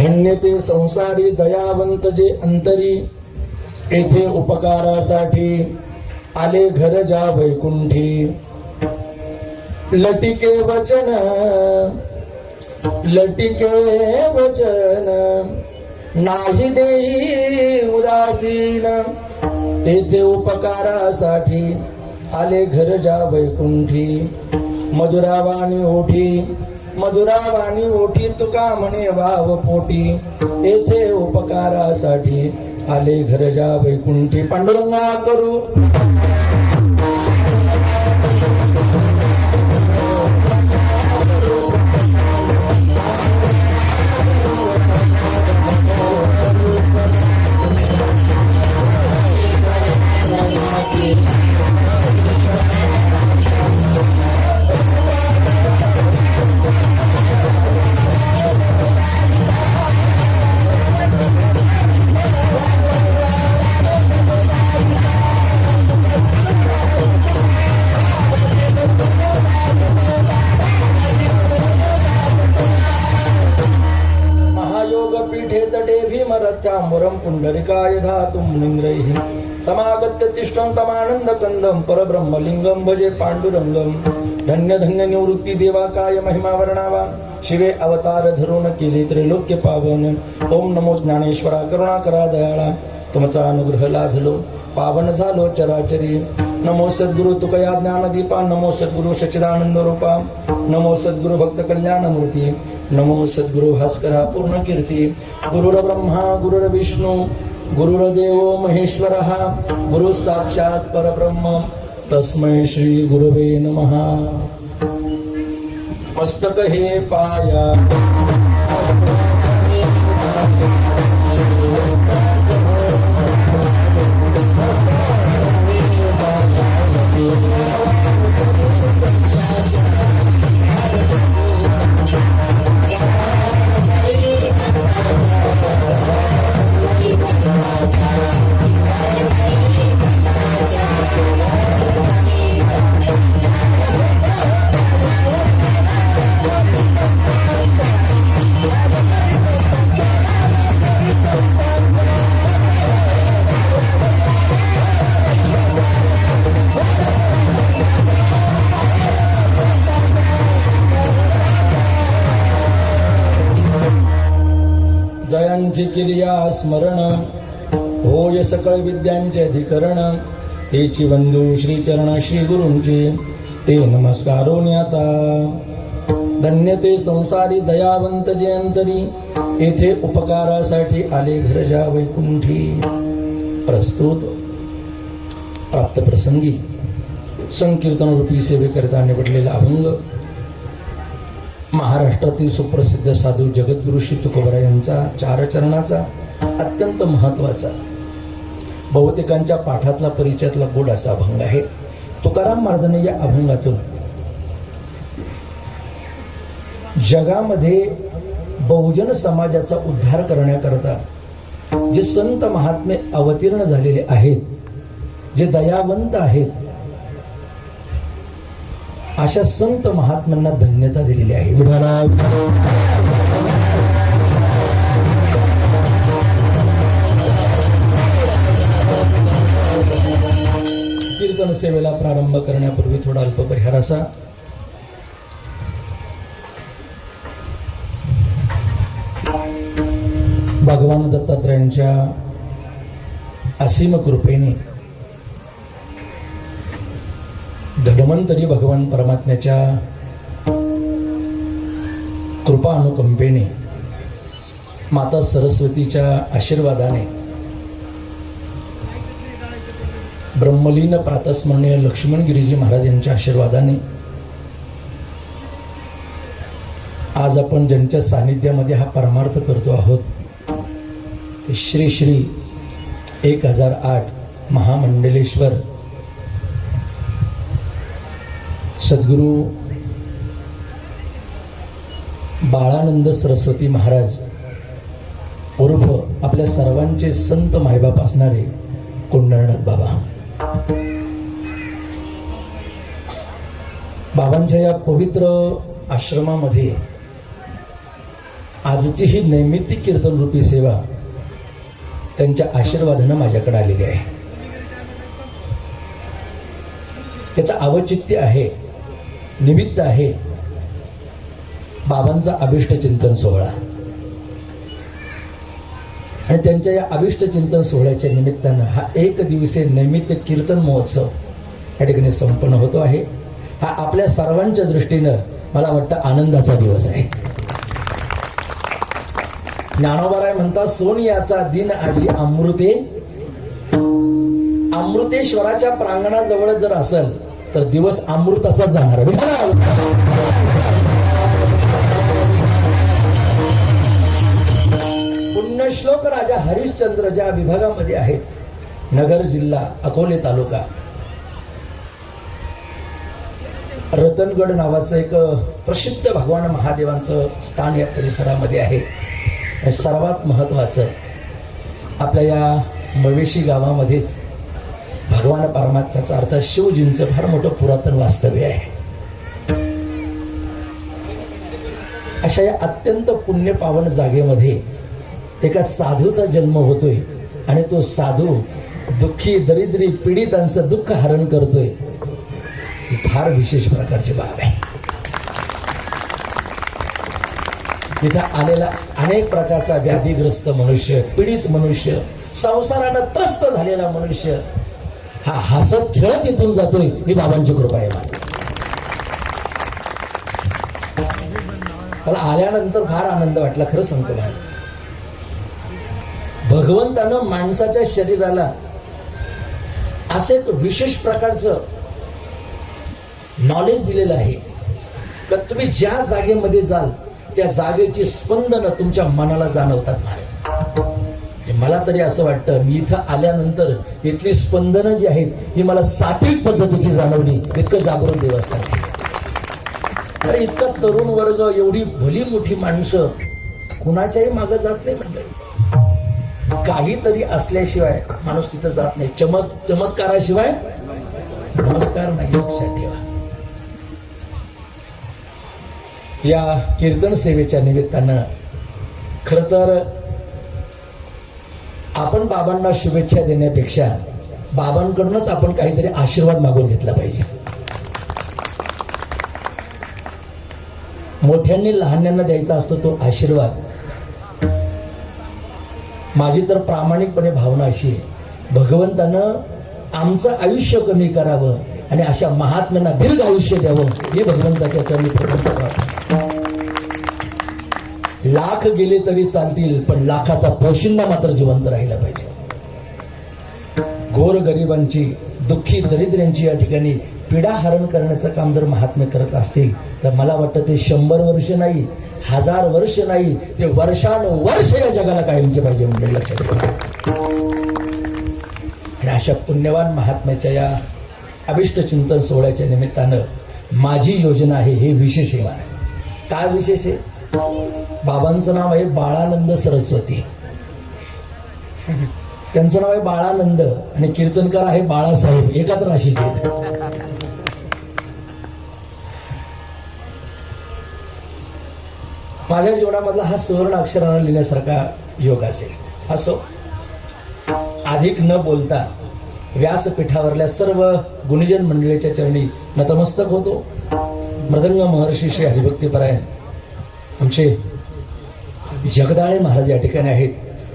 धन्य ते संसारी दयावंत जे अंतरी, येथे उपकारासाठी आले घर जा वैकुंठी. लटिके वचन नाही देई उदासीन, येथे उपकारासाठी आले घर जा वैकुंठी. मधुरावाणी ओठी तुका म्हणे वाव पोटी, येथे उपकारासाठी आले घर जा वैकुंठी. पांडुरंगा करू भीमरथ्याम्बरं पुंडरिकाय धातुं निंद्रैः समागत्य तिष्ठं तमानंद कंदं परब्रह्मलिंगं भजे पांडुरंगं. धन्य धन्य निवृत्ती देवा काय महिमा वर्णावा, शिवे अवतार धरून केले त्रैलोक्य पावन. ओम नमो ज्ञानेश्वरा करुणा करा दयाळा, तुमचा अनुग्रह लाधलो पावन झालो चराचरी. नमो सद्गुरु तुकया ज्ञानदीपा, नमो सद्गुरु सच्चिदानंद रूपा, नमो सद्गुरु भक्त कल्याण मूर्ती, नमो सद्गुरु भास्करा पूर्ण कीर्ती. गुरुर्ब्रह्मा गुरुर्विष्णू गुरुर्देवो महेश्वरः, गुरु साक्षात परब्रह्म तस्मै श्री गुरवे नमः. मस्तक हे पाया जयांची क्रिया स्मरण, होय सकळ विद्यांचे अधिकरण. हेची बंधू श्री चरण श्री गुरूंचे, ते नमस्कारो न्याता. धन्य ते संसारी दयावंत जे अंतरी, येथे उपकारासाठी आले घर जा वैकुंठी. प्रस्तुत प्राप्त प्रसंगी संकीर्तन रूपी सेवेकरिता निवडलेला अभंग महाराष्ट्रातील सुप्रसिद्ध साधू जगद्गुरु श्री तुकोबरा यांचा चार चरणाचा अत्यंत महत्वाचा, बहुतेकांच्या पाठातला परिचयातला गोड असा अभंग आहे. तुकाराम महाराजांनी या अभंगातून जगामध्ये बहुजन समाजाचा उद्धार करण्याकरता जे संत महात्मे अवतीर्ण झालेले आहेत, जे दयावंत आहेत, अशा संत महात्म्यांना धन्यता दिलेली आहे. कीर्तन सेवेला प्रारंभ करण्यापूर्वी थोडा अल्प परिहार असा. भगवान दत्तात्रयांच्या असीम कृपेने, धन्वंतरी भगवान परमात्म्याच्या कृपा अनुकंपेने, माता सरस्वतीच्या आशीर्वादाने, ब्रह्मलीन प्रातस्मरणीय लक्ष्मणगिरीजी महाराज यांच्या आशीर्वादाने आज आपण ज्यांच्या सानिध्यामध्ये हा परमार्थ करतो आहोत ते श्री श्री 1008 महामंडलेश्वर सद्गुरु बाळानंद सरस्वती महाराज उर्फ आपल्या सर्वांचे संत मायबाप असणारे कोंढरनाथ बाबा. बाबांच्या या पवित्र आश्रमामध्ये आजची ही नैमित्तिक कीर्तन रूपी सेवा त्यांच्या आशीर्वादानं माझ्याकडे आलेली आहे. त्याचं औचित्य आहे, निमित्त आहे बाबांचा अभिष्ट चिंतन सोहळा. आणि त्यांच्या या अभिष्ट चिंतन सोहळ्याच्या निमित्तानं हा एक दिवसीय नैमित्तिक कीर्तन महोत्सव या ठिकाणी संपन्न होतो आहे. हा आपल्या सर्वांच्या दृष्टीनं मला वाटतं आनंदाचा दिवस आहे. ज्ञानोबाराय म्हणतात, सोनियाचा दिन आजी अमृते. अमृतेश्वराच्या प्रांगणाजवळ जर असेल तर दिवस अमृताचा जाणार. पुण्यश्लोक राजा हरिश्चंद्र ज्या विभागामध्ये आहेत, नगर जिल्हा, अकोले तालुका, रतनगड नावाचं एक प्रसिद्ध भगवान महादेवांचं स्थान या परिसरामध्ये आहे. सर्वात महत्त्वाचं, आपल्या या मवेशी गावामध्येच भगवान परमात्म्याचा अर्थात शिवजींचं फार मोठं पुरातन वास्तव्य आहे. अशा या अत्यंत पुण्यपावन जागेमध्ये एका साधूचा जन्म होतोय आणि तो साधू दुःखी दरिद्री पीडितांचं दुःख हरण करतोय. ही फार विशेष प्रकारची बाब आहे. तिथं आलेला अनेक प्रकारचा व्याधीग्रस्त मनुष्य, पीडित मनुष्य, संसारानं त्रस्त झालेला मनुष्य हा हसत खेळत इथून जातोय. ही बाबांची कृपा आहे. मला आल्यानंतर फार आनंद वाटला, खरं सांगतो मला. भगवंतानं माणसाच्या शरीराला असं एक विशेष प्रकारचं नॉलेज दिलेलं आहे का तुम्ही ज्या जागेमध्ये जाल त्या जागेची स्पंदनं तुमच्या मनाला जाणवतात महाराज. मला तरी असं वाटतं, मी इथं आल्यानंतर इथली स्पंदनं जी आहेत ही मला सात्विक पद्धतीची जाणवली. इतकं जागृत देवस्थान आहे. अरे इतका तरुण वर्ग, एवढी भली मोठी माणसं कुणाच्याही मागं जात नाही. म्हणजे काहीतरी असल्याशिवाय माणूस तिथं जात नाही. चमत्काराशिवाय नमस्कार नाही, लक्षात ठेवा. या कीर्तन सेवेच्या निमित्तानं खरं तर आपण बाबांना शुभेच्छा देण्यापेक्षा बाबांकडूनच आपण काहीतरी आशीर्वाद मागून घेतला पाहिजे. मोठ्यांनी लहान्यांना द्यायचा असतो तो आशीर्वाद. माझी तर प्रामाणिकपणे भावना अशी आहे, भगवंतानं आमचं आयुष्य कमी करावं आणि अशा महात्म्यांना दीर्घ आयुष्य द्यावं, हे भगवंताच्या चरणी प्रार्थना. लाख गेले तरी चालतील, पण लाखाचा पोशिंदा मात्र जिवंत राहिला पाहिजे. गोर गरिबांची, दुःखी दरिद्र्यांची या ठिकाणी पीडा हरण करण्याचं काम जर महात्मे करत असतील तर मला वाटतं ते 100 वर्ष नाही, 1000 वर्ष नाही, ते वर्षानुवर्ष या जगाला कायमचे पाहिजे म्हणजे लक्षात ठेवा. आणि अशा पुण्यवान महात्म्याच्या या अभिष्ट चिंतन सोहळ्याच्या निमित्तानं माझी योजना आहे, हे विशेष आहे. काय विशेष आहे? बाबांचं नाव आहे बाळानंद सरस्वती. त्यांचं नाव आहे बाळानंद आणि कीर्तनकार आहे बाळासाहेब. एकाच राशीचे. माझ्या जीवनामधला हा सुवर्ण अक्षरानं लिहिण्यासारखा योग असेल. असो, अधिक न बोलता व्यासपीठावरल्या सर्व गुणीजन मंडळीच्या चरणी नतमस्तक होतो. मृदंग महर्षी श्री हरिभक्तीपरायण आमचे जगदाळे महाराज या ठिकाणी आहेत.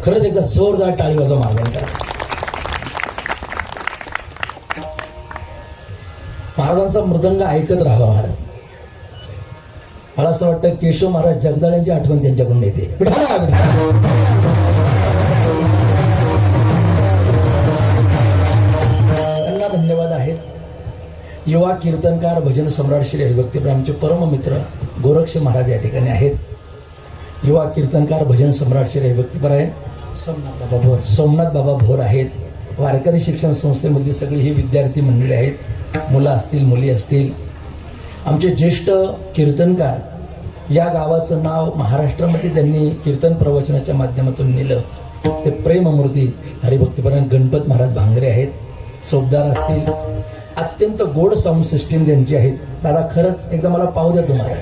खरंच एकदा जोरदार टाळी वाजवा महाराजांचा. महाराजांचा मृदंग ऐकत राहावा महाराज. मला असं वाटतं केशव महाराज जगदाळ्यांची आठवण त्यांच्याकडून येते. त्यांना धन्यवाद आहेत. युवा कीर्तनकार भजन सम्राट श्री हरिभक्तीपरायण आमचे परम मित्र गोरक्ष महाराज या ठिकाणी आहेत. युवा कीर्तनकार भजन सम्राट श्री हरिभक्तीपरायण सोमनाथ बाबा भोर आहेत. वारकरी शिक्षण संस्थेमधली सगळी ही विद्यार्थी मंडळी आहेत. मुलं असतील, मुली असतील. आमचे ज्येष्ठ कीर्तनकार, या गावाचं नाव महाराष्ट्रामध्ये ज्यांनी कीर्तन प्रवचनाच्या माध्यमातून नेलं ते प्रेममूर्ती हरिभक्तीपरायण गणपत महाराज भांगरे आहेत. चौकदार असतील. अत्यंत गोड साऊंड सिस्टीम ज्यांची आहेत. दादा खरंच एकदा मला पाहू द्या तुम्हाला.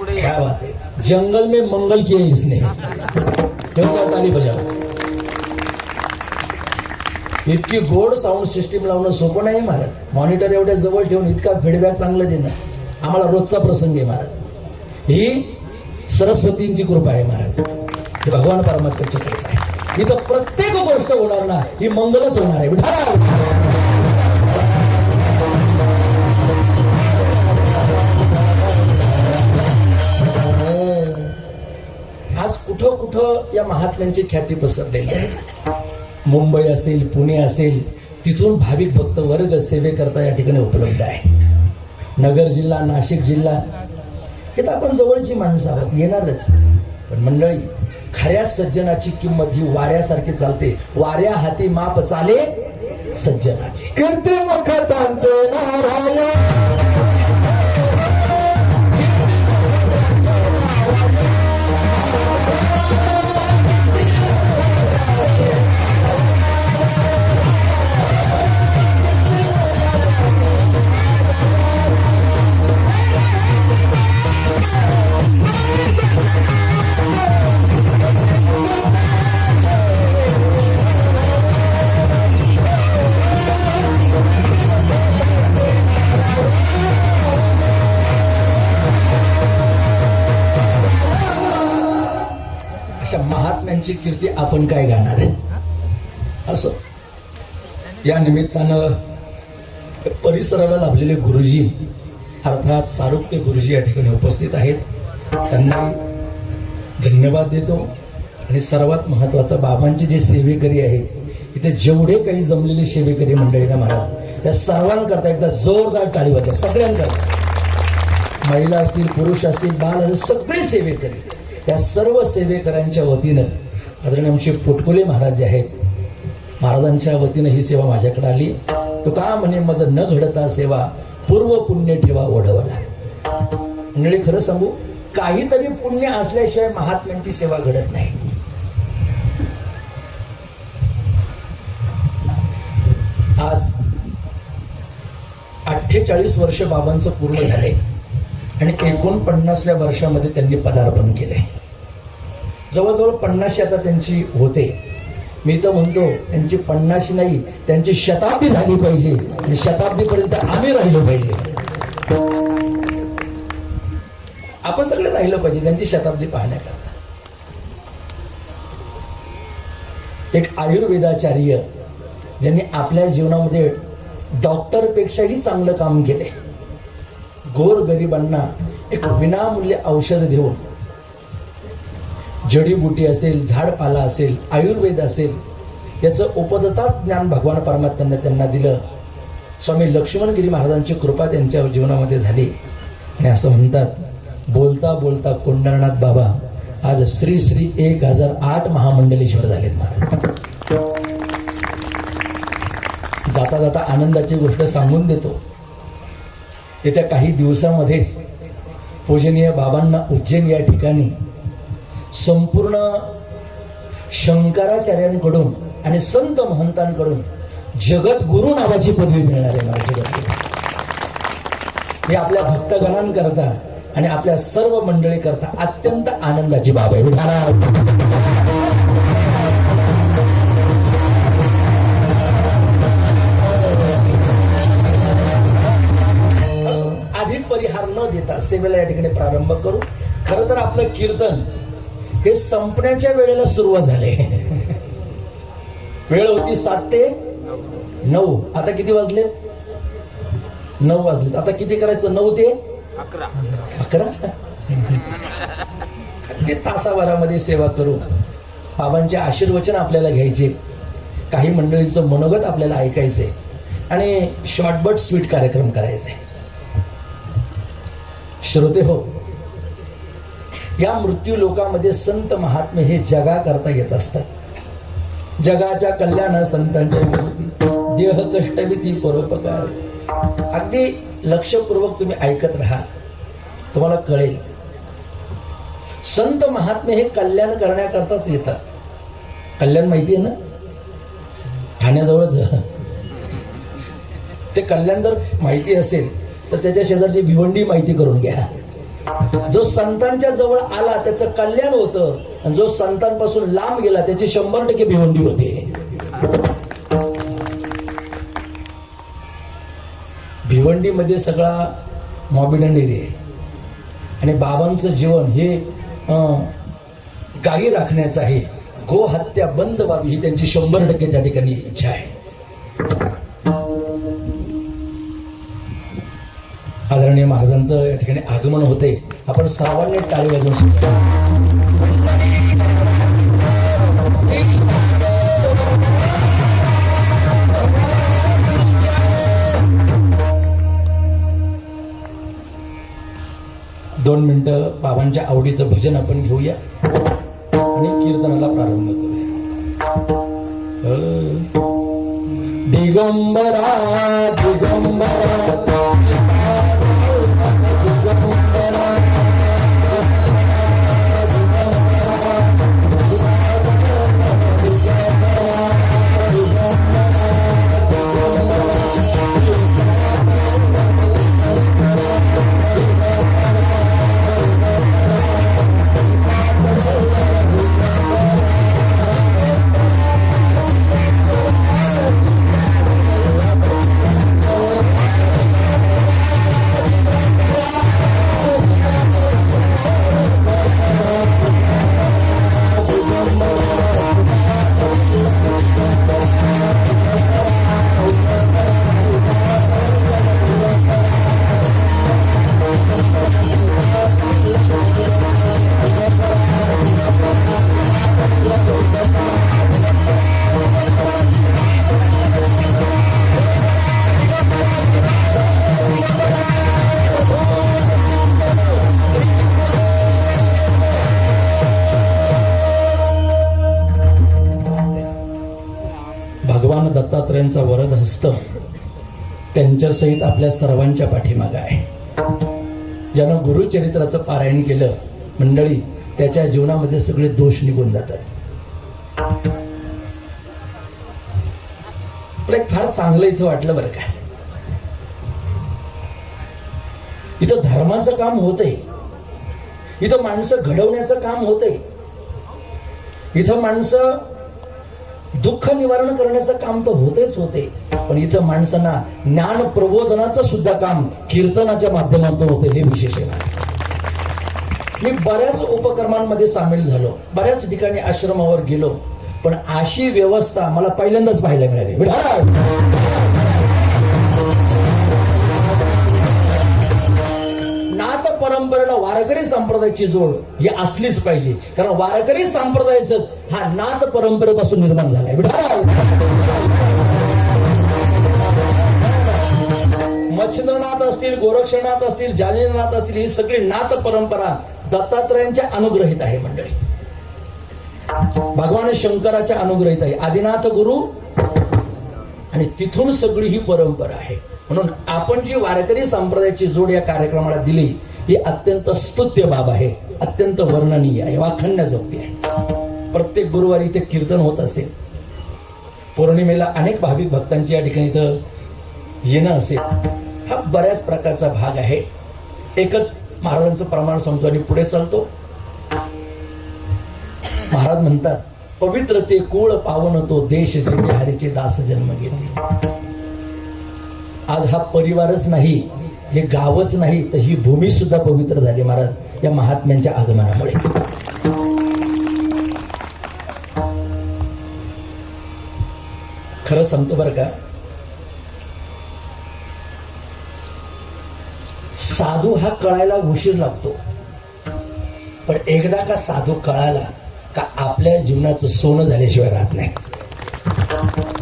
काय बात आहे. जंगल में मंगल किए इसने, तेव्हा ताली बजाव. इतकी गोड साऊंड सिस्टीम लावणं सोपं नाही महाराज. मॉनिटर एवढ्या जवळ ठेवून इतका फीडबॅक चांगलं देणं आम्हाला रोजचा प्रसंग आहे महाराज. ही सरस्वतींची कृपा आहे महाराज, ही भगवान परमात्म्याची कृपा आहे. इथं प्रत्येक गोष्ट होणार ना ही मंगलच होणार आहे. आज कुठं कुठं या महात्म्यांची ख्याती पसरलेली आहे. मुंबई असेल, पुणे असेल, तिथून भाविक भक्त वर्ग सेवेकरता या ठिकाणी उपलब्ध आहे. नगर जिल्हा, नाशिक जिल्हा, हे तर आपण जवळची माणसं आहोत, येणारच. पण मंडळी, खऱ्या सज्जनाची किंमत ही वाऱ्यासारखी चालते. वाऱ्या हाती माप चाले सज्जनाचे. कीर्ती मुखतांचे नारायण. महात्म्यांची कीर्ती आपण काय गाणार आहे. असं या निमित्तानं परिसराला लाभलेले गुरुजी अर्थात सारुक्ते गुरुजी या ठिकाणी उपस्थित आहेत. त्यांना धन्यवाद देतो. आणि सर्वात महत्वाचं, बाबांचे जे सेवेकरी आहेत इथे जेवढे काही जमलेले सेवेकरी मंडळी ना महाराज, त्या सर्वांकरता एकदा जोरदार टाळी वाजवा. सगळ्यांकरता, महिला असतील, पुरुष असतील, बाल असतील, सगळे सेवेकरी, त्या सर्व सेवेकऱ्यांच्या वतीनं आदरणीय आमचे पोटकुले महाराज जे आहेत, महाराजांच्या वतीनं ही सेवा माझ्याकडे आली. तो का म्हणे मज न घडता सेवा, पूर्व पुण्य ठेवा ओढवला. मंडळी, खरं सांगू, काहीतरी पुण्य असल्याशिवाय महात्म्यांची सेवा घडत नाही. आज 48 वर्ष बाबांचं पूर्ण झाले आणि 49व्या वर्षामध्ये त्यांनी पदार्पण केले. जवळजवळ 50 आता त्यांची होते. मी तर म्हणतो त्यांची 50 नाही, त्यांची शताब्दी झाली पाहिजे आणि शताब्दीपर्यंत आम्ही राहिलो पाहिजे. आपण सगळे राहिलो पाहिजे त्यांची शताब्दी पाहण्याकरता. एक आयुर्वेदाचार्य ज्यांनी आपल्या जीवनामध्ये डॉक्टरपेक्षाही चांगलं काम केले. गोरगरिबांना एक विनामूल्य औषध देऊन, जडीबुटी असेल, झाडपाला असेल, आयुर्वेद असेल, याचं उपदताच ज्ञान भगवान परमात्म्याने त्यांना दिलं. स्वामी लक्ष्मणगिरी महाराजांची कृपा त्यांच्या जीवनामध्ये झाली. आणि असं म्हणतात, बोलता बोलता कोंढरनाथ बाबा आज श्री श्री 1008 महामंडलेश्वर झालेत महाराज. जाता जाता आनंदाची गोष्ट सांगून देतो. येत्या काही दिवसामध्येच पूजनीय बाबांना उज्जैन या ठिकाणी संपूर्ण शंकराचार्यांकडून आणि संत महंतांकडून जगद्गुरु नावाची पदवी मिळणार आहे माझ्या. हे आपल्या भक्तगणांकरता आणि आपल्या सर्व मंडळीकरता अत्यंत आनंदाची बाब आहे. परिहार न देता सेवेला या ठिकाणी प्रारंभ करू. खरं तर आपलं कीर्तन हे संपण्याच्या वेळेला सुरुवात झाले. वेळ होती 7 ते 9. आता किती वाजले? 9 वाजले. आता किती करायचं? 9 ते 11. ते तासाभरामध्ये सेवा करू. बाबांचे आशीर्वचन आपल्याला घ्यायचे, काही मंडळींचं मनोगत आपल्याला ऐकायचे आणि शॉर्ट बट स्वीट कार्यक्रम करायचे. श्रोते हो, या मृत्यू लोकामध्ये संत महात्मे हे जगा करता येत असतात. जगाच्या कल्याण संतांच्या विभूती, देह कष्टविती परोपकार. अगदी लक्षपूर्वक तुम्ही ऐकत राहा, तुम्हाला कळेल. संत महात्मे हे कल्याण करण्याकरताच येतात. कल्याण माहिती आहे ना, ठाण्याजवळच. ते कल्याण जर माहिती असेल तर त्याच्या शेजारची भिवंडी माहिती करून घ्या. जो संतांच्या जवळ आला त्याचं कल्याण होतं, आणि जो संतांपासून लांब गेला त्याची 100% भिवंडी होते. भिवंडीमध्ये सगळा मॉबिडन एरिया आहे, आणि बाबांचं जीवन हे गायी राखण्याचं आहे. गो हत्या बंद व्हावी ही त्यांची 100% त्या ठिकाणी इच्छा आहे. आदरणीय महाराजांचं या ठिकाणी आगमन होते. आपण सर्वांनी टाळी वाजवून सुद्धा 2 मिनिटं बाबांच्या आवडीचं भजन आपण घेऊया आणि कीर्तनाला प्रारंभ करूया. दिगंबरा दिगंबरा भगवान दत्तात्रयांचा वरद हस्त त्यांच्या सहित आपल्या सर्वांच्या पाठीमागे आहे. ज्यानं गुरुचरित्राचं पारायण केलं मंडळी, त्याच्या जीवनामध्ये सगळे दोष निघून जातात. मला एक फार चांगलं इथं वाटलं बरं का. इथं धर्माचं काम होतंय, इथं माणसं घडवण्याचं काम होतंय, इथं माणसं दुःख निवारण करण्याचं काम तर होतेच होते, पण इथं माणसांना ज्ञान प्रबोधनाचं सुद्धा काम कीर्तनाच्या माध्यमातून होते. हे विशेष आहे. मी बऱ्याच उपक्रमांमध्ये सामील झालो, बऱ्याच ठिकाणी आश्रमावर गेलो, पण अशी व्यवस्था मला पहिल्यांदाच पाहायला मिळाली. नाथ परंपरेला वारकरी संप्रदायाची जोड ही असलीच पाहिजे, कारण वारकरी संप्रदायाचं हा नाथ परंपरेपासून निर्माण झालाय. मच्छिंद्रनाथ असतील, गोरक्षनाथ असतील, जानेंद्रनाथ असतील, ही सगळी नाथ परंपरा दत्तात्रयांच्या अनुग्रहित आहे मंडळी. भगवान शंकराच्या अनुग्रहित आहे. आदिनाथ गुरु, आणि तिथून सगळी ही परंपरा आहे. म्हणून आपण जी वारकरी संप्रदायाची जोड या कार्यक्रमाला दिली ही अत्यंत स्तुत्य बाब आहे, अत्यंत वर्णनीय आहे, वाखाणण्याजोगी आहे. प्रत्येक गुरुवारी इथे कीर्तन होत असेल, पौर्णिमेला अनेक भाविक भक्तांची या ठिकाणी इथं येणं असेल, हा बऱ्याच प्रकारचा भाग आहे. एकच महाराजांचं प्रमाण सांगतो आणि पुढे चालतो. महाराज म्हणतात, पवित्र ते कुळ पावन तो देश जेथे हरीचे दास जन्म घेते. आज हा परिवारच नाही, हे गावच नाही, तर ही भूमी सुद्धा पवित्र झाली महाराज या महात्म्यांच्या आगमनामुळे. खरं सांगतो बरं का, साधू हा कळायला उशीर लागतो, पण एकदा का साधू कळाला का आपल्या जीवनाचं सोनं झाल्याशिवाय राहत नाही.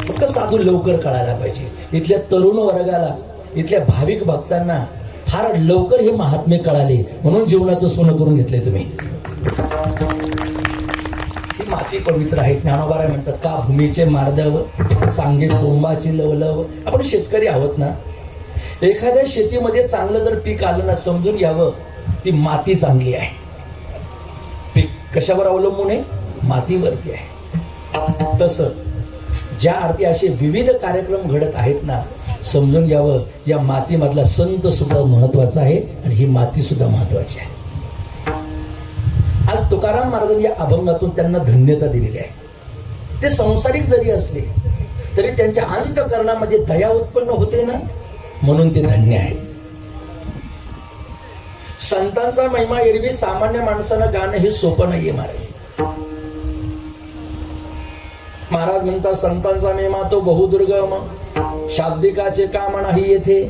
फक्त साधू लवकर कळायला पाहिजे. इथल्या तरुण वर्गाला, इथल्या भाविक भक्तांना फार लवकर हे महात्म्य कळाले, म्हणून जीवनाचं सोनं करून घेतले तुम्ही. ही माती पवित्र आहे. ज्ञानोबाराय म्हणतात, का भूमीचे मार्दव सांगे कोंबाची लवलव. आपण शेतकरी आहोत ना, एखाद्या शेतीमध्ये चांगलं जर पीक आलं ना, समजून घ्यावं ती माती चांगली आहे. पीक कशावर अवलंबून आहे? मातीवरती आहे. तसं ज्या अर्थी असे विविध कार्यक्रम घडत आहेत ना, समजून घ्यावं, या मातीमधला संत सुद्धा महत्वाचा आहे आणि ही माती सुद्धा महत्वाची आहे. आज तुकाराम महाराजांनी या अभंगातून त्यांना धन्यता दिलेली आहे. ते संसारिक जरी असले तरी त्यांच्या अंतःकरणामध्ये दया उत्पन्न होते ना, म्हणून ते धन्य आहेत. संतांचा महिमा एरवी सामान्य माणसाला गाणं हे सोपं नाहीये महाराज. महाराज म्हणतात संतांचा महिमा तो बहुदुर्गम, शाब्दिकाचे काम नाही येथे.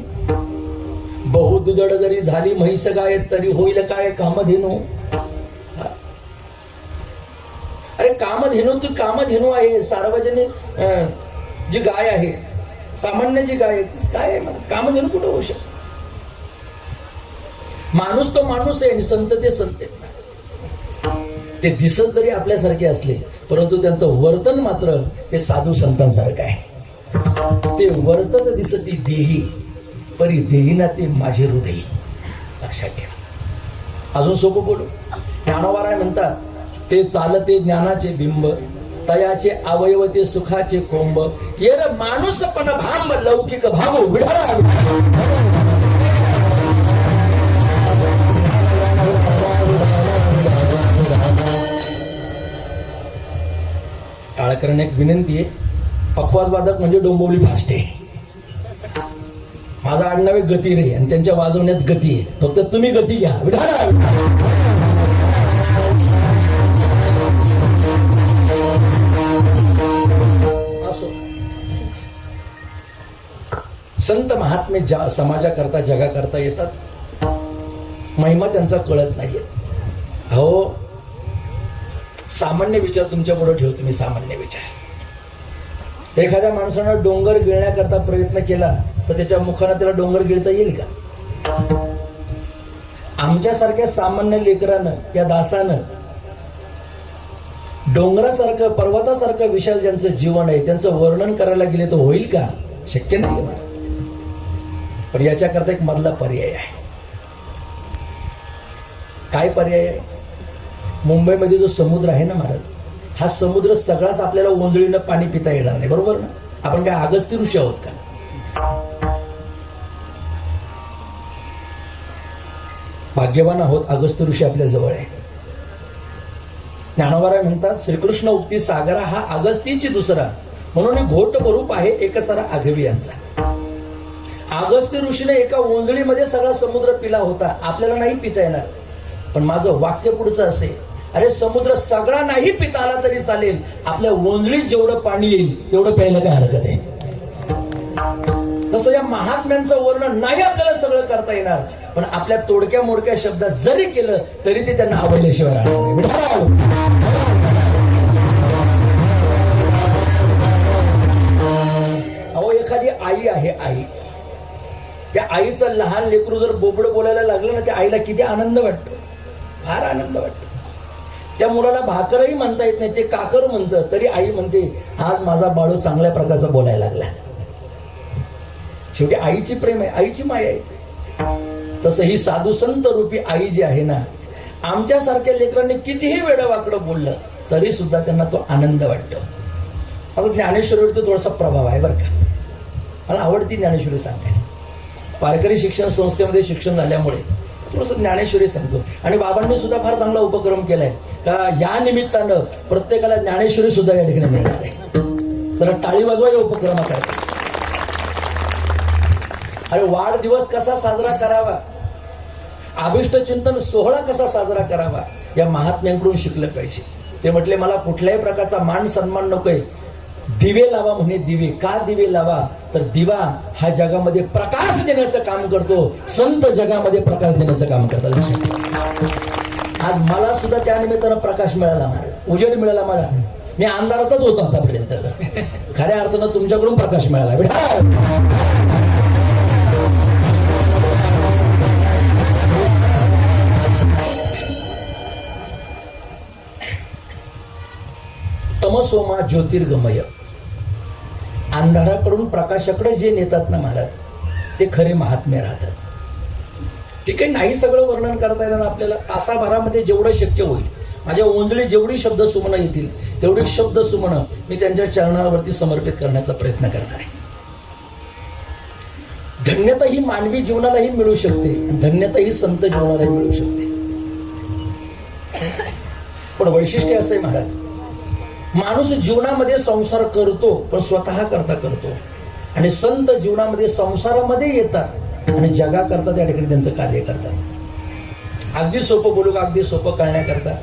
बहुदुधड जरी झाली म्हैस गाय तरी होईल काय कामधेनू. अरे कामधेनू, तू कामधेनू आहे. सार्वजनिक जी गाय आहे, सामान्य जी गाय आहे तीच काय आहे, कामधेनू कुठं होऊ शकत. माणूस तो माणूस आहे आणि संत ते संत आहे. ते दिसत जरी आपल्यासारखे असले परंतु त्यांचं वर्तन मात्र हे साधू संतांसारखं आहे. ते वर्तच दिसती देही परी देईना ते माझे हृदय. लक्षात ठेवा. अजून सोपं बोलू. ज्ञानोबाराय म्हणतात ते चालते ज्ञानाचे बिंब, तयाचे अवयव ते सुखाचे कोंब. ये रे माणूस पण भांब लौकिक भाऊ विढाळा. टाळकरण एक विनंती आहे. पखवाजवादक म्हणजे डोंबिवली फास्टे. माझा आडनाव गती रे आणि त्यांच्या वाजवण्यात गती आहे. फक्त तुम्ही गती घ्या. असो, संत महात्मे समाजाकरता जगाकरता येतात. महिमा त्यांचा कळत नाहीये. अहो सामान्य विचार तुमच्या पुढे ठेवतो मी. सामान्य विचार, एखाद्या माणसानं डोंगर गिळण्याकरता प्रयत्न केला तर त्याच्या मुखानं त्याला डोंगर गिळता येईल का? आमच्यासारख्या सामान्य लेकरानं, या दासानं डोंगरासारखं पर्वतासारखं विशाल ज्यांचं जीवन आहे त्यांचं वर्णन करायला गेले तर होईल का? शक्य नाही मला. पण याच्याकरता एक मधला पर्याय आहे. काय पर्याय आहे? मुंबईमध्ये जो समुद्र आहे ना महाराज, हा समुद्र सगळाच आपल्याला ओंजळीनं पाणी पिता येणार नाही. बरोबर ना? आपण काय अगस्ती ऋषी आहोत का? भाग्यवान आहोत, अगस्ती ऋषी आपल्या जवळ आहे. ज्ञानोबाराय म्हणतात श्रीकृष्ण उक्ती सागरा हा अगस्तींची दुसरा, म्हणून घोट स्वरूप आहे एकसरा आघवी यांचा. अगस्ती ऋषीने एका ओंजळीमध्ये सगळा समुद्र पिला होता. आपल्याला नाही पिता येणार. पण माझं वाक्य पुढचं असे, अरे समुद्र सगळा नाही पिता आला तरी चालेल, आपल्या ओंजळीत जेवढं पाणी येईल तेवढं प्यायला काय हरकत आहे. तसं या महात्म्यांचं वर्णन नाही आपल्याला सगळं करता येणार, पण आपल्या तोडक्या मोडक्या शब्दात जरी केलं तरी ते त्यांना आवडल्याशिवाय राहणार नाही. अहो एखादी आई आहे, आई, त्या आईचं लहान लेकरू जर बोबड बोलायला लागलं ना, त्या आईला किती आनंद वाटतो, फार आनंद वाटतो. त्या मुलाला भाकरही म्हणता येत नाही, ते काकर म्हणतं तरी आई म्हणते आज माझा बाळू चांगल्या प्रकारचा बोलायला लागला. शेवटी आईची प्रेम आहे, आईची माया आहे. तसं ही साधू संत रूपी आई जी आहे ना, आमच्यासारख्या लेकरांनी कितीही वेडं वाकडं बोललं तरी सुद्धा त्यांना तो आनंद वाटतो. आता ज्ञानेश्वरीवरती थोडासा प्रभाव आहे बरं का. मला आवडती ज्ञानेश्वरी सांगायला. वारकरी शिक्षण संस्थेमध्ये शिक्षण झाल्यामुळे थोडंसं ज्ञानेश्वरी सांगतो. आणि बाबांनी सुद्धा फार चांगला उपक्रम केलाय का या निमित्तानं प्रत्येकाला ज्ञानेश्वरी सुद्धा या ठिकाणी मिळणार आहे. तर टाळी वाजवा या उपक्रमाकडे. अरे वाढदिवस कसा साजरा करावा, अभिष्ट चिंतन सोहळा कसा साजरा करावा, या महात्म्यांकडून शिकलं पाहिजे. ते म्हटले मला कुठल्याही प्रकारचा मान सन्मान नकोय, दिवे लावा म्हणे. दिवे का दिवे लावा, तर दिवा हा जगामध्ये प्रकाश देण्याचं काम करतो. संत जगामध्ये प्रकाश देण्याचं काम करतात. आज मला सुद्धा त्या निमित्तानं प्रकाश मिळाला, उजेड मिळाला. मला मी अंधारातच होतो आतापर्यंत. खऱ्या अर्थानं तुमच्याकडून प्रकाश मिळाला. तमसोमा ज्योतिर्गमय, अंधाराकडून प्रकाशाकडे जे नेतात ना महाराज, ते खरे महात्मे राहतात. ठीक आहे, नाही सगळं वर्णन करता येणार आपल्याला. तासाभरामध्ये जेवढं शक्य होईल, माझ्या ओंजळी जेवढी शब्द सुमनं येतील तेवढी शब्द सुमनं मी त्यांच्या चरणावरती समर्पित करण्याचा प्रयत्न करणार आहे. धन्यता ही मानवी जीवनालाही मिळू शकते, धन्यता ही संत जीवनालाही मिळू शकते. पण वैशिष्ट्य असं आहे महाराज, माणूस जीवनामध्ये संसार करतो पण स्वतः करता करतो, आणि संत जीवनामध्ये संसारामध्ये येतात आणि जगा करता त्या ठिकाणी त्यांचं कार्य करतात. अगदी सोपं बोलू का, अगदी सोपं कळण्याकरता,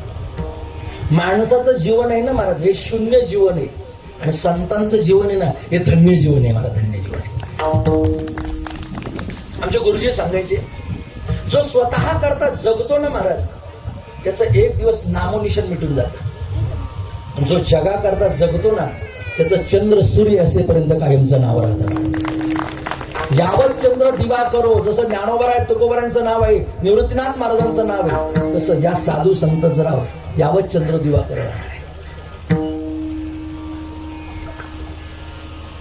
माणसाचं जीवन आहे ना महाराज, हे शून्य जीवन आहे, आणि संतांचं जीवन आहे ना, हे धन्य जीवन आहे महाराज, धन्य जीवन आहे. आमचे गुरुजी सांगायचे, जो स्वतः करता जगतो ना महाराज, त्याचं एक दिवस नामोनिशाण मिटून जातं. जो जगा करता जगतो ना, त्याचं चंद्र सूर्य असेपर्यंत कायमचं नाव राहतं. यावत चंद्र दिवा करो, जसं ज्ञानोबराय तुकोबरायांचं नाव आहे, निवृत्तीनाथ महाराजांचं नाव आहे, तसं या साधू संत जराव यावत चंद्र दिवा करो.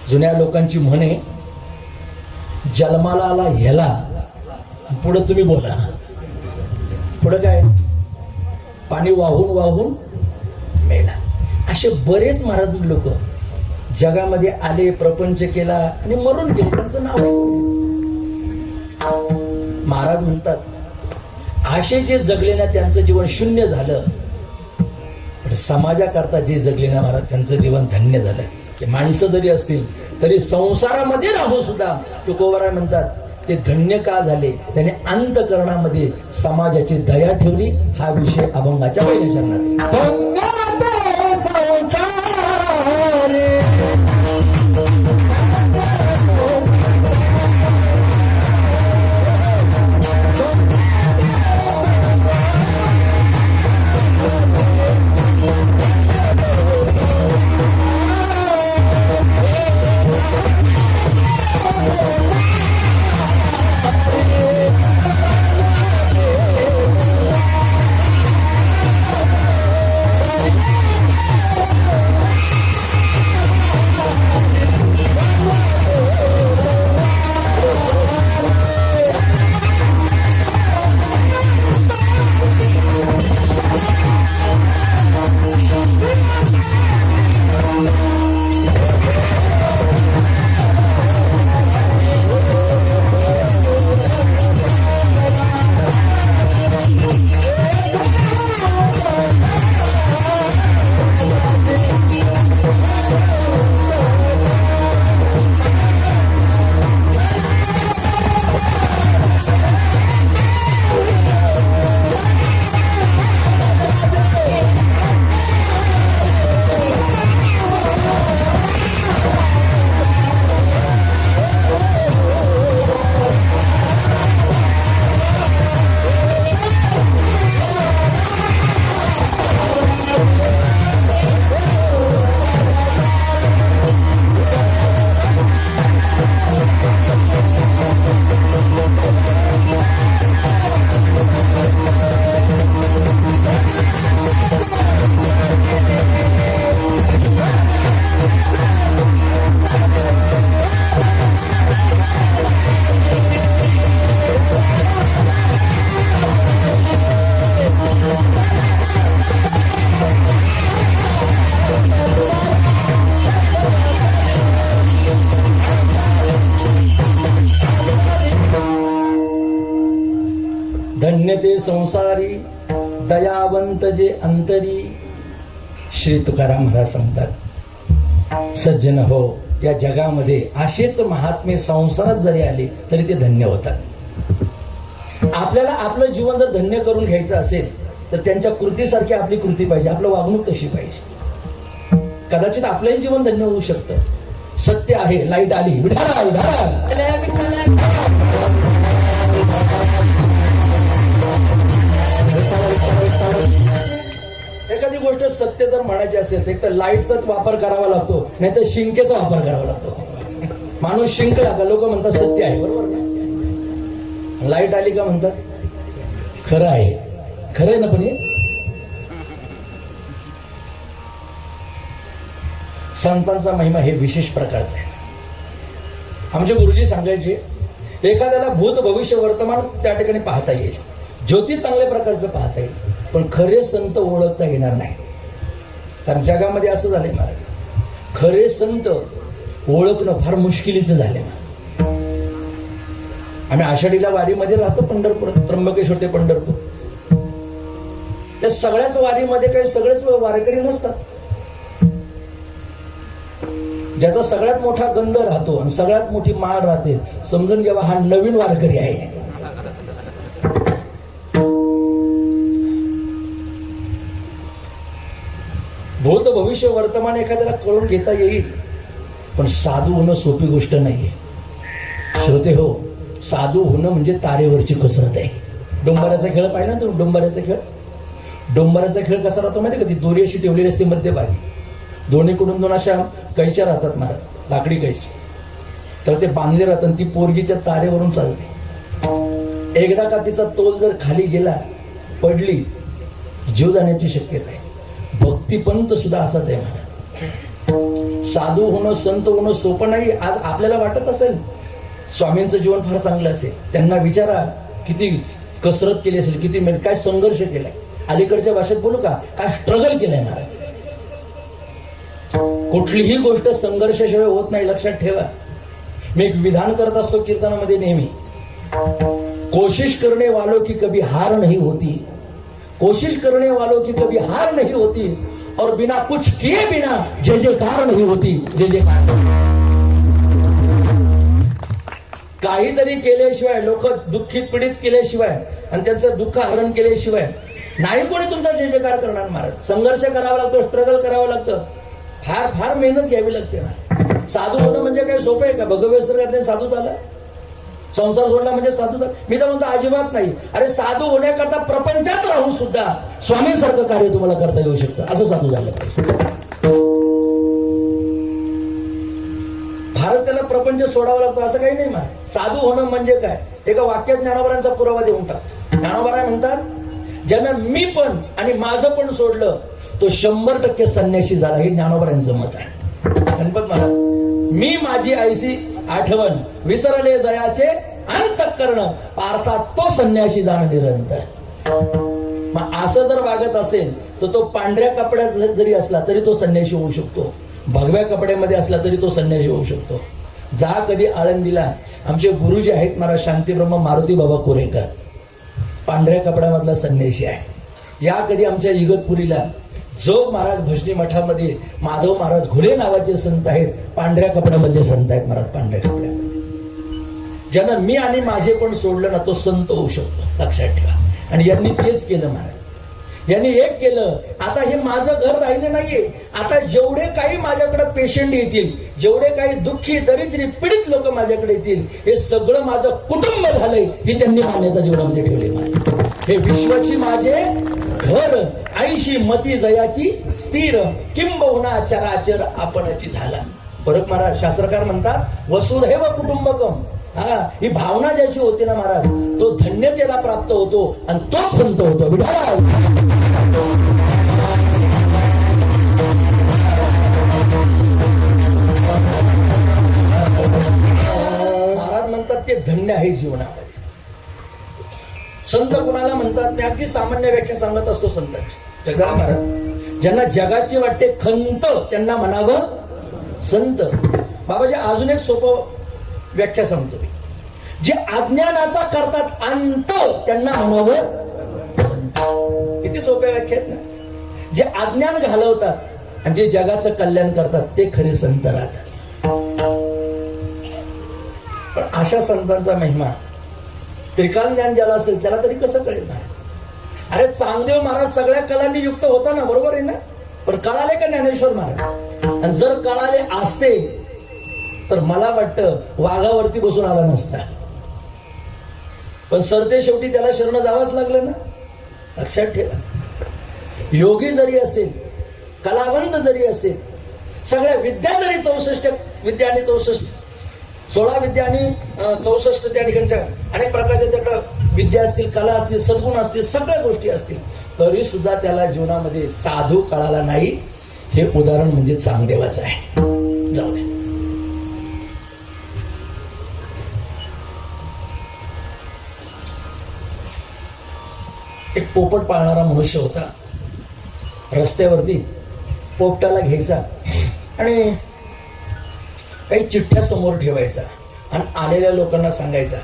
जुन्या लोकांची म्हणे, जन्माला आला ह्याला, पुढे तुम्ही बोला. पुढे काय, पाणी वाहून वाहून मेला. असे बरेच महाराज लोक जगामध्ये आले, प्रपंच केला आणि मरून गेले, त्यांचं नाव महाराज म्हणतात, असे जे जगले ना त्यांचं जीवन शून्य झालं, पण समाजाकरता जे जगले ना महाराज त्यांचं जीवन धन्य झालं. की माणसं जरी असतील तरी संसारामध्ये राहून सुद्धा तुकोबराय म्हणतात ते धन्य का झाले, त्याने अंतःकरणामध्ये समाजाची दया ठेवली. हा विषय अभंगाच्या पहिल्या चरणात. धन्य ते संसारी, दयावंत जे अंतरी. श्री तुकाराम महाराज सांगतात, सज्जन हो, या जगामध्ये असेच महात्मे संसारात जरी आले तरी ते धन्य होतात. आपल्याला आपलं जीवन जर धन्य करून घ्यायचं असेल तर त्यांच्या कृतीसारखी आपली कृती पाहिजे, आपलं वागणूक तशी पाहिजे. कदाचित आपलंही जीवन धन्य होऊ शकतं. सत्य आहे, लाईट आली, विठाला विठाला. एखादी गोष्ट सत्य जर म्हणायची असेल तर एक तर लाईटचाच वापर करावा लागतो, नाही तर शिंकेचा वापर करावा लागतो. माणूस शिंकला का लोक म्हणतात सत्य आहे, बरोबर ना. लाईट आली का म्हणतात खरं आहे. खरं आहे ना. पण हे संतांचा महिमा हे विशेष प्रकारचा आहे. आमचे गुरुजी सांगायचे, एखाद्याला भूत भविष्य वर्तमान त्या ठिकाणी पाहता येईल, ज्योती चांगल्या प्रकारचं पाहता येईल, पण खरे संत ओळखता येणार नाही. कारण जगामध्ये असं झालंय महाराज, खरे संत ओळखणं फार मुश्किलीचं झालंय. आम्ही आषाढीला वारीमध्ये राहतो पंढरपुरात, त्र्यंबकेश्वर ते पंढरपूर. त्या सगळ्याच वारीमध्ये काही सगळेच वारकरी नसतात. ज्याचा सगळ्यात मोठा गंध राहतो आणि सगळ्यात मोठी माळ राहते, समजून घ्यावा हा नवीन वारकरी आहे. भूत भविष्य वर्तमान एखाद्याला कळून घेता येईल, पण साधू होणं सोपी गोष्ट नाहीये. श्रोते हो, साधू होणं म्हणजे तारेवरची कसरत आहे. डोंबराचा खेळ पाहिला ना तुम्ही? डोंबराचा खेळ, डोंबराचा खेळ कसा राहतो माहिती का? ती दोरी अशी ठेवलेली असते मध्यभागी, दोन्हीकडून दोन अशा कैच्या राहतात महाराज, लाकडी कैची. तर ते बांधले राहतात, ती पोरगी त्या तारेवरून चालते. एकदा का तिचा तोल जर खाली गेला, पडली, जीव जाण्याची शक्यता आहे. भक्तीपंत सुद्धा असाच आहे महाराज. साधू होणं, संत होणं सोपं नाही. आज आपल्याला वाटत असेल स्वामींचं जीवन फार चांगलं असेल, त्यांना विचारा किती कसरत केली असेल, किती काय संघर्ष केलाय. अलीकडच्या भाषेत बोलू का, काय स्ट्रगल केलंय महाराज. कुठलीही गोष्ट संघर्षाशिवाय होत नाही, लक्षात ठेवा. मी एक विधान करत असतो कीर्तनामध्ये नेहमी, कोशिश करने वालों की कभी हार नहीं होती, कोशिश करने वालों की कभी हार नहीं होती, और बिना कुछ किए बिना जय जयकार नहीं होती. जय जयकार. काहीतरी केल्याशिवाय, लोक दुःखित पीडित केल्याशिवाय आणि त्यांचं दुःख हरण केल्याशिवाय नाही कोणी तुमचा जय जयकार करणार महाराज. संघर्ष करावा लागतो, स्ट्रगल करावं लागतं, फार फार मेहनत घ्यावी लागते ना. साधू होणं म्हणजे काय सोपं आहे का? भगवेश्वर साधू झाला, संसार सोडला म्हणजे साधू झाला? मी तर म्हणतो अजिबात नाही. अरे साधू होण्याकरता प्रपंचात राहून सुद्धा स्वामींसारखं कार्य तुम्हाला करता येऊ शकतं, असं साधू झालं पाहिजे. भारत त्याला प्रपंच सोडावा लागतो असं काही नाही मा. साधू होणं म्हणजे काय? एका वाक्यात ज्ञानोबारांचा पुरावा देऊन टाक. ज्ञानोबा म्हणतात, ज्यानं मी पण आणि माझं पण सोडलं तो 100% संन्यासी झाला. हे ज्ञानोबारांचं मत आहे. गणपत महाराज, मी माझी ऐसी आठवण विसरले जयाचे अंतःकरण, पार्थात तो संन्यासी जाणं निरंतर. मग असं जर वागत असेल तर तो पांढऱ्या कपड्यात जरी असला तरी तो संन्यासी होऊ शकतो, भगव्या कपड्यामध्ये असला तरी तो संन्यासी होऊ शकतो. जा कधी आळंदीला, आमचे गुरुजी आहेत महाराज शांतीब्रह्म मारुती बाबा कोरेकर, पांढऱ्या कपड्यामधला संन्यासी आहे. या कधी आमच्या इगतपुरीला जोग महाराज भजनी मठामध्ये माधव महाराज घुले नावाचे संत आहेत, पांढऱ्या कपड्यामधले संत आहेत महाराज, पांढऱ्या कपड्यामध्ये. ज्यांना मी आणि माझे पण सोडलं ना तो संत होऊ शकतो, लक्षात ठेवा. आणि यांनी तेच केलं महाराज. यांनी एक केलं, आता हे माझं घर राहिलं नाहीये. आता जेवढे काही माझ्याकडे पेशंट येतील, जेवढे काही दुःखी दरिद्री पीडित लोक माझ्याकडे येतील, हे सगळं माझं कुटुंब झालंय, ही त्यांनी मान्यता जीवनामध्ये ठेवली. हे विश्वाची माझे घर, ऐशी मती जयाची स्थिर, किंबहुना चराचर आपणची झाला. परत महाराज शास्त्रकार म्हणतात, वसुधैव कुटुंबकम. हा, ही भावना ज्याची होती ना महाराज, तो धन्यतेला प्राप्त होतो आणि तोच संत होतो. महाराज म्हणतात ते धन्य आहे जीवनामध्ये. संत कुणाला म्हणतात मी अगदी सामान्य व्याख्या सांगत असतो संतांची. जगदाळ महाराज, ज्यांना जगाची वाटते खंत त्यांना म्हणावं संत. बाबाजी अजून एक सोपं व्याख्या सांगतो मी, जे अज्ञानाचा करतात अंत त्यांना म्हणावं. किती सोप्या व्याख्या आहेत ना. जे अज्ञान घालवतात आणि जे जगाचं कल्याण करतात ते खरे संत राहतात. पण अशा संतांचा महिमा त्रिकाल ज्ञान ज्याला असेल त्याला तरी कसं कळेल ना. अरे चांगदेव महाराज सगळ्या कलांनी युक्त होता ना, बरोबर आहे ना. पण कळाले का ज्ञानेश्वर महाराज? आणि जर कळाले असते तर मला वाटतं वाघावरती बसून आला नसता. पण सरते शेवटी त्याला शरण जावंच लागलं ना, लक्षात ठेवा. योगी जरी असेल, कलावंत जरी असेल, सगळ्या विद्या जरी 64 विद्या आणि 16 विद्या आणि 64 त्या ठिकाणच्या अनेक प्रकारच्या त्याकडं विद्या असतील, कला असतील, सद्गुण असतील, सगळ्या गोष्टी असतील, तरी सुद्धा त्याला जीवनामध्ये साधू कळाला नाही. हे उदाहरण म्हणजे चांगदेवाचं आहे. जाऊ दे. एक पोपट पाळणारा मनुष्य होता. रस्त्यावरती पोपटाला घ्यायचा आणि काही चिठ्ठ्या समोर ठेवायचा आणि आलेल्या लोकांना सांगायचा,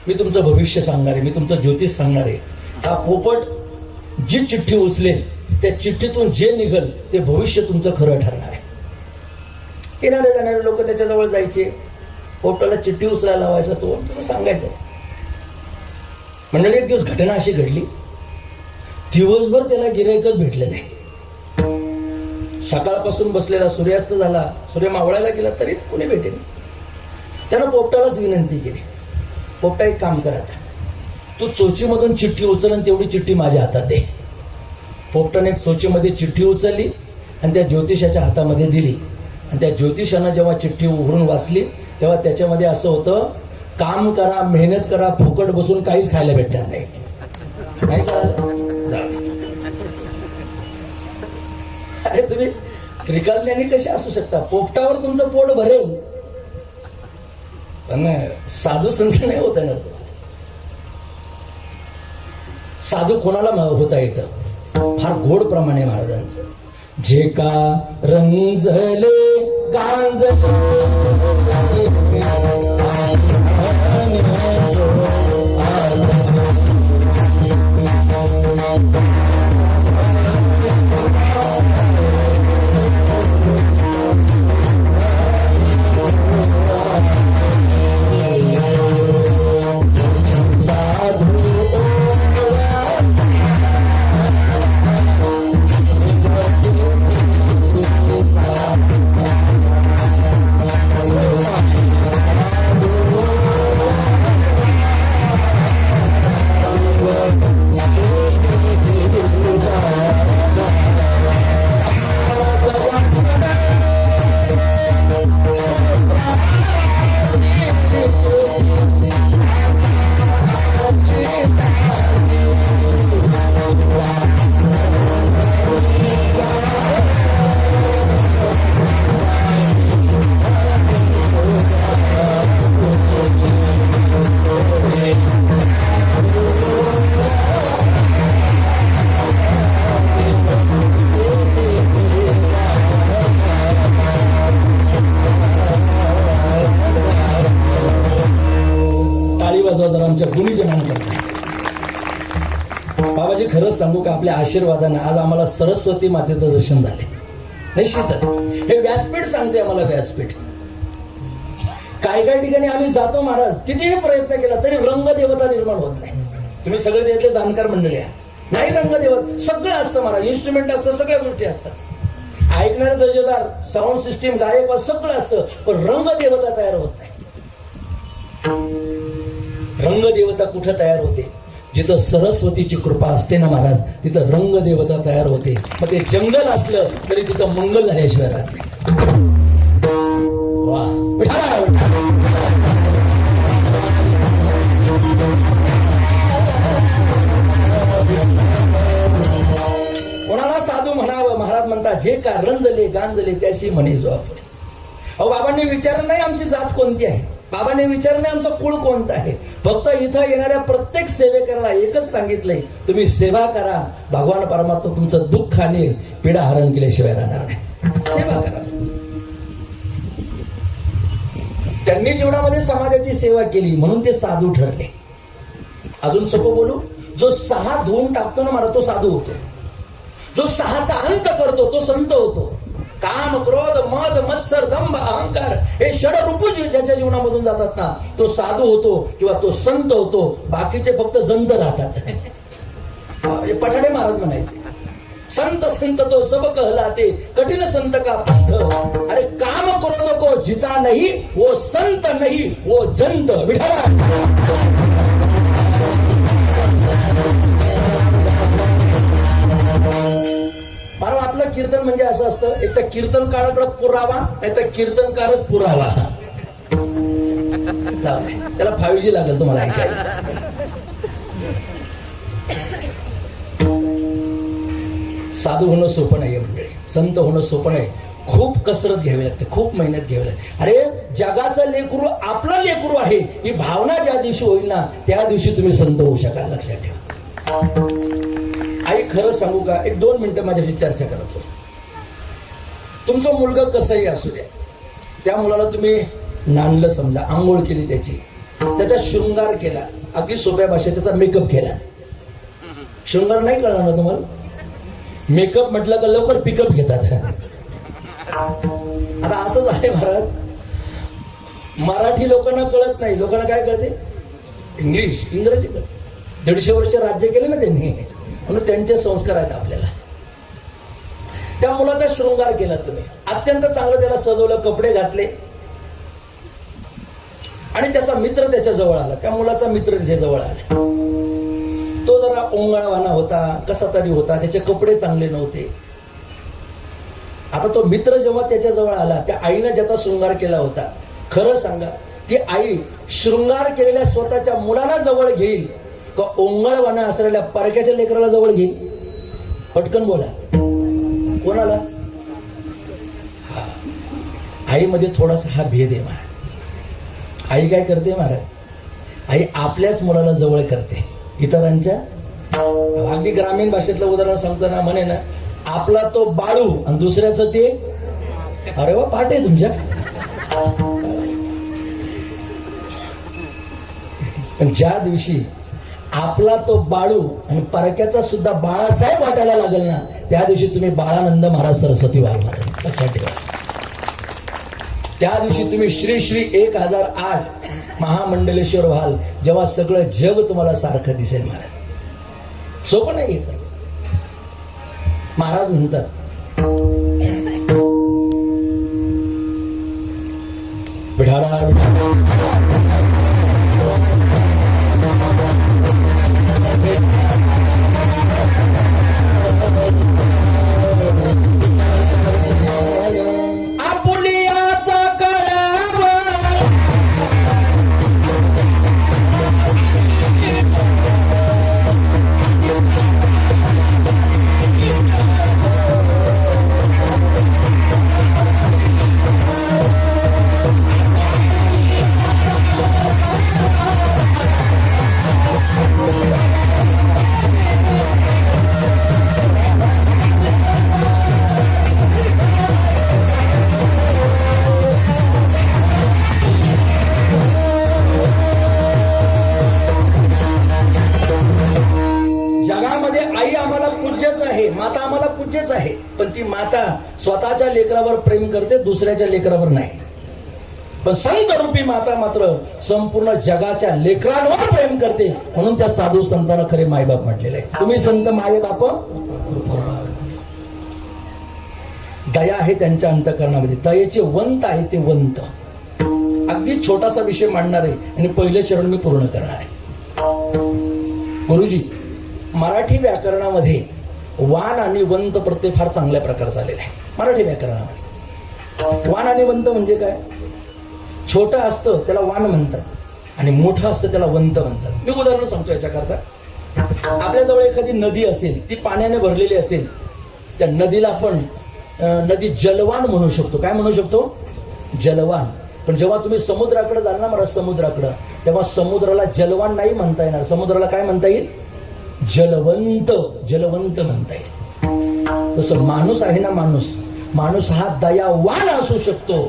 मी तुमचं भविष्य सांगणार आहे, मी तुमचं ज्योतिष सांगणार आहे. हा पोपट जी चिठ्ठी उचलेल त्या चिठ्ठीतून जे निघल ते भविष्य तुमचं खरं ठरणार आहे. येणारे जाणारे लोक त्याच्याजवळ जायचे, पोपटाला चिठ्ठी उचलायला लावायचा, तो तसं सांगायचं. मंडळी, एक दिवस घटना अशी घडली, दिवसभर त्याला गिऱ्हाईकच भेटलं नाही. सकाळपासून बसलेला, सूर्यास्त झाला, सूर्य मावळायला गेला तरी कोणी भेटेल. त्यानं पोपटालाच विनंती केली, पोपटा एक काम करा, तू चोचीमधून चिठ्ठी उचल आणि तेवढी चिठ्ठी माझ्या हातात दे. पोपटाने चोचीमध्ये चिठ्ठी उचलली आणि त्या ज्योतिषाच्या हातामध्ये दिली. आणि त्या ज्योतिषानं जेव्हा चिठ्ठी उघडून वाचली तेव्हा त्याच्यामध्ये असं होतं, काम करा, मेहनत करा, फुकट बसून काहीच खायला भेटणार नाही. नाही कळालं? अरे तुम्ही त्रिकाज्ञानी कसे असू शकता? पोपटावर तुमचं पोट भरेल पण साधू संत नाही होता येणार. साधू कोणाला होता येतं? फार गोड प्रमाणे महाराजांचं, जे का रंजले गांजले बाबाजी, खरंच सांगू का, आपल्या आशीर्वादानं आज आम्हाला सरस्वती मातेचं दर्शन झाले. निश्चितच हे व्यासपीठ सांगते आम्हाला, व्यासपीठ. काही काही ठिकाणी आम्ही जातो महाराज, कितीही प्रयत्न केला तरी रंगदेवता निर्माण होत नाही. तुम्ही सगळे त्यातले जाणकार मंडळी आहात. नाही रंगदेवत सगळं असतं महाराज, इन्स्ट्रुमेंट असतं, सगळ्या गोष्टी असतात, ऐकणारे दर्जेदार साऊंड सिस्टीम, गायक सगळं असतं, पण रंगदेवता तयार होत नाही. रंगदेवता कुठं तयार होते? जिथं सरस्वतीची कृपा असते ना महाराज, तिथं रंगदेवता तयार होते. मग ते जंगल असलं तरी तिथं मंगल झाल्याशिवाय राहत नाही. वा, कोणाला साधू म्हणावं? महाराज म्हणतात, जे का रंजले गांजले त्याशी म्हणे जो आपण. अहो, बाबांनी विचारलं नाही आमची जात कोणती आहे, बाबांनी विचारलं नाही आमचं कुळ कोणतं आहे. फक्त इथं येणाऱ्या प्रत्येक सेवेकराला एकच सांगितलंय, तुम्ही सेवा करा, भगवान परमात्मा तुमचं दुःख आणि पीडा हरण केल्याशिवाय राहणार नाही. सेवा करा. त्यांनी जीवनामध्ये समाजाची सेवा केली म्हणून ते साधू ठरले. अजून सोपं बोलू, जो 6 धुवून टाकतो ना महाराज, तो साधू होतो. जो 6चा अंत करतो तो संत होतो. काम, क्रोध, मद, मत्सर, दंभ, अहंकार हे षडरूपू ज्याच्या जीवनामधून जातात ना, तो साधू होतो किंवा तो संत होतो. बाकीचे फक्त जंत राहतात. पठाडे महाराज म्हणायचे, संत संत तो सब कहलाते, कठीण संत का पंथ. अरे काम क्रोध को जिता नहीं, वो संत नहीं, वो जंत. विठ्ठला, महाराज आपलं कीर्तन म्हणजे असं असतं, एक तर कीर्तनकाराकडे पुरावा, नाही तर कीर्तनकारच पुरावा. त्याला 5G लागेल तुम्हाला ऐकायला. साधू होणं सोपं नाहीये मंडळी, संत होणं सोपं नाही. खूप कसरत घ्यावी लागते, खूप मेहनत घ्यावी लागते. अरे जगाचं लेकरू आपलं लेकरू आहे, ही भावना ज्या दिवशी होईल ना त्या दिवशी तुम्ही संत होऊ शकाल, लक्षात ठेवा. आई, खरं सांगू का, 1-2 मिनिटं माझ्याशी चर्चा करत हो. तुमचं मुलगा कसंही असू द्या, त्या मुलाला तुम्ही नांदलं समजा, आंघोळ केली त्याची, त्याचा शृंगार केला, अगदी सोप्या भाषेत त्याचा मेकअप केला. शृंगार नाही कळणार ना तुम्हाला? मेकअप म्हटलं का लवकर पिकअप घेतात. आता असं झालंय महाराज, मराठी लोकांना कळत नाही, लोकांना काय कळते? इंग्रजी कळते. 150 वर्ष राज्य केले ना त्यांनी, म्हणून त्यांचे संस्कार आहेत आपल्याला. त्या मुलाचा शृंगार केला तुम्ही, अत्यंत चांगलं त्याला सजवलं, कपडे घातले, आणि त्याचा मित्र त्याच्या जवळ आला. त्या मुलाचा मित्र त्याच्या जवळ आला. तो जरा ओंगळवाना होता, कसा तरी होता, त्याचे कपडे चांगले नव्हते. आता तो मित्र जेव्हा त्याच्या जवळ आला, त्या आईनं ज्याचा शृंगार केला होता, खरं सांगा ती आई शृंगार केलेल्या स्वतःच्या मुलाला जवळ घेईल का ओंगळवाना असलेल्या परक्याच्या लेकराला जवळ घेईल? पटकन बोला, कोणाला? आईमध्ये थोडासा हा भेद आहे महाराज. आई काय करते महाराज? आई आपल्याच मुलाला जवळ करते, इतरांच्या. अगदी ग्रामीण भाषेतलं उदाहरण सांगताना म्हणे ना, आपला तो बाळू आणि दुसऱ्याचं ते. अरे वा, पाठ आहे तुमच्या. पण ज्या दिवशी आपला तो बाळू आणि परक्याचा सुद्धा बाळासाहेब वाटायला लागेल ना, त्या दिवशी तुम्ही बाळानंद महाराज सरस्वती वाल महाराज लक्षात ठेवा. त्या दिवशी तुम्ही श्री श्री 1008 महामंडलेश्वर व्हाल, जेव्हा सगळं जग तुम्हाला सारखं दिसेल महाराज. सोपं नाही हे. महाराज म्हणतात, माता आम्हाला पूज्यच आहे, पण ती माता स्वतःच्या लेकरावर प्रेम करते, दुसऱ्याच्या लेकरावर नाही. पण संत रूपी माता मात्र संपूर्ण जगाच्या लेकरांवर प्रेम करते, म्हणून त्या साधू संतांना खरे मायबाप म्हटलेले आहे. तुम्ही संत माये बाप. दया आहे त्यांच्या अंतःकरणामध्ये, दयेचे वंत आहे ते वंत. अगदी छोटासा विषय मांडणार आहे आणि पहिले चरण मी पूर्ण करणार आहे. गुरुजी, मराठी व्याकरणामध्ये वान आणि वंत प्रत्यय फार चांगल्या प्रकारचा आलेला आहे. मराठी व्याकरणामध्ये वान आणि वंत म्हणजे काय? छोटं असतं त्याला वान म्हणतात आणि मोठं असतं त्याला वंत म्हणतात. मी उदाहरण सांगतो याच्याकरता. आपल्याजवळ एखादी नदी असेल, ती पाण्याने भरलेली असेल, त्या नदीला आपण नदी जलवान म्हणू शकतो. काय म्हणू शकतो? जलवान. पण जेव्हा तुम्ही समुद्राकडे जाल ना महाराज, समुद्राकडं, तेव्हा समुद्राला जलवान नाही म्हणता येणार. समुद्राला काय म्हणता येईल? जलवंत. जलवंत म्हणता येईल. तसं माणूस आहे ना, माणूस हा दयावान असू शकतो,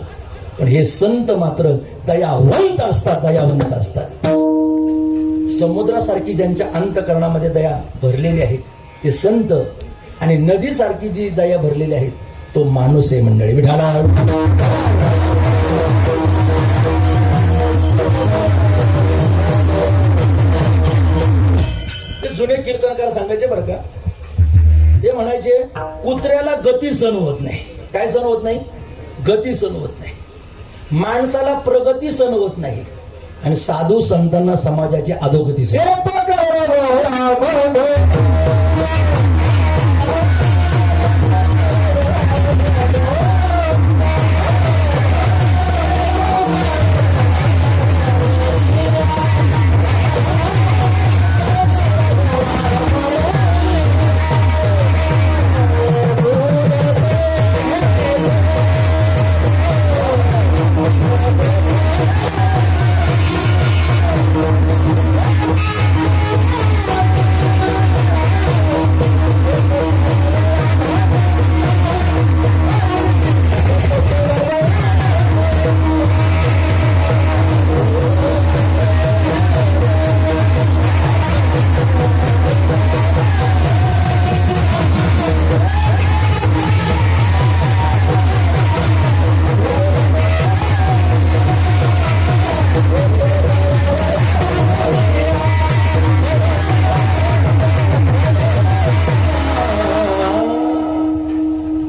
पण हे संत मात्र दयावंत असतात, दयावंत असतात. समुद्रासारखी ज्यांच्या अंतःकरणामध्ये दया भरलेली आहे ते संत, आणि नदीसारखी जी दया भरलेली आहे तो माणूस आहे. मंडळी, विठाला जुने कीर्तनकार सांगायचे बरं का, ते म्हणायचे कुत्र्याला गती सहन होत नाही. काय सहन होत नाही? गती सहन होत नाही. माणसाला प्रगती सहन होत नाही, आणि साधू संतांना समाजाची अधोगती सहन.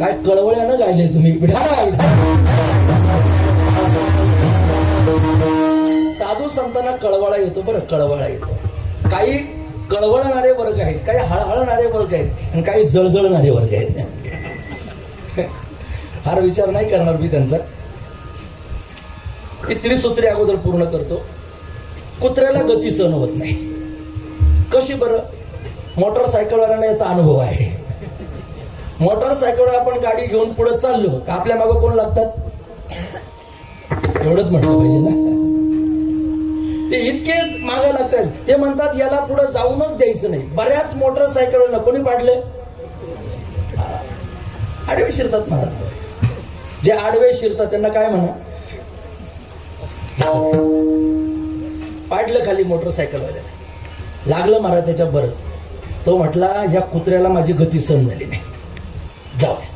काय कळवळ्यानं गायले तुम्ही. विठाला साधू संतांना कळवळा येतो बरं, कळवळा येतो. काही कळवळणारे वर्ग आहेत, काही हळहळणारे वर्ग आहेत आणि काही जळजळणारे वर्ग आहेत. फार विचार नाही करणार मी त्यांचा. ती त्रिसूत्री अगोदर पूर्ण करतो. कुत्र्याला गती सहन होत नाही. कशी बरं? मोटरसायकलवाल्यांना याचा अनुभव आहे. मोटरसायकलवर आपण गाडी घेऊन पुढे चाललो का आपल्या मागं कोण लागतात? एवढंच म्हटलं पाहिजे ना. ते इतके मागे लागतात, ते म्हणतात याला पुढे जाऊनच द्यायचं नाही. बऱ्याच मोटरसायकलवाल्यांना कोणी पाडले? आडवे शिरतात म्हणतात. जे आडवे शिरतात त्यांना काय म्हणा? पाडलं खाली मोटरसायकलवाल्याला, लागलं मारा त्याच्या बरंच. तो म्हटला या कुत्र्याला माझी गती सहन झाली नाही, जाऊ द्या.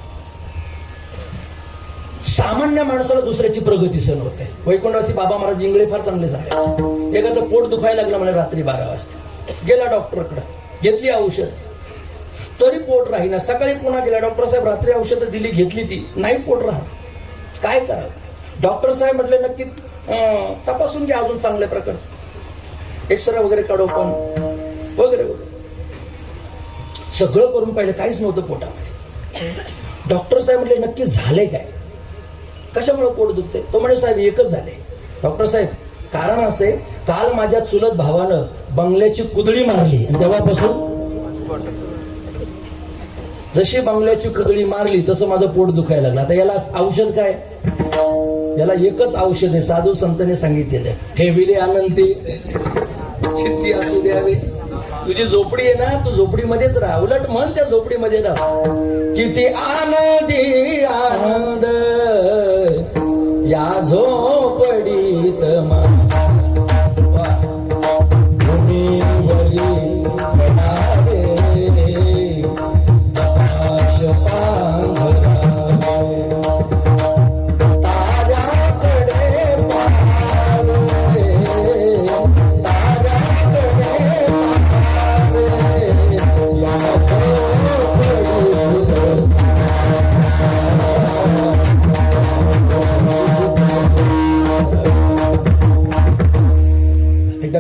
सामान्य माणसाला दुसऱ्याची प्रगती सहन होते. वैकुंठवासी बाबा महाराज इंगळे फार चांगले सांगायचे. एकाचं पोट दुखायला लागलं म्हणजे रात्री 12 वाजता गेला डॉक्टरकडे, घेतली औषध, तरी पोट राहीना. सकाळी पुन्हा गेला, डॉक्टर साहेब रात्री औषधं दिली, घेतली ती, नाही पोट राहत, काय करावं? डॉक्टर साहेब म्हटले नक्की तपासून घ्या अजून चांगल्या प्रकारचं, एक्सरे वगैरे काढू पण वगैरे वगैरे. सगळं करून पाहिलं, काहीच नव्हतं पोटामध्ये. डॉक्टर साहेब म्हटले नक्की झालंय काय, कशामुळे पोट दुखते? तो म्हणे साहेब एकच झाले. डॉक्टर साहेब कारण असे, काल माझ्या चुलत भावानं बंगल्याची कुदळी मारली आणि तेव्हापासून जशी बंगल्याची कुदळी मारली तसं माझं पोट दुखायला लागलं. आता याला औषध काय? याला एकच औषध आहे, साधू संतांनी सांगितलेलं, ठेविले आनंदी चित्ती असू द्यावे. तुझी झोपडी आहे ना, तू झोपडीमध्येच राहा. उलट म्हण त्या झोपडीमध्ये राहा, किती आनंदी आनंद या झोपडीत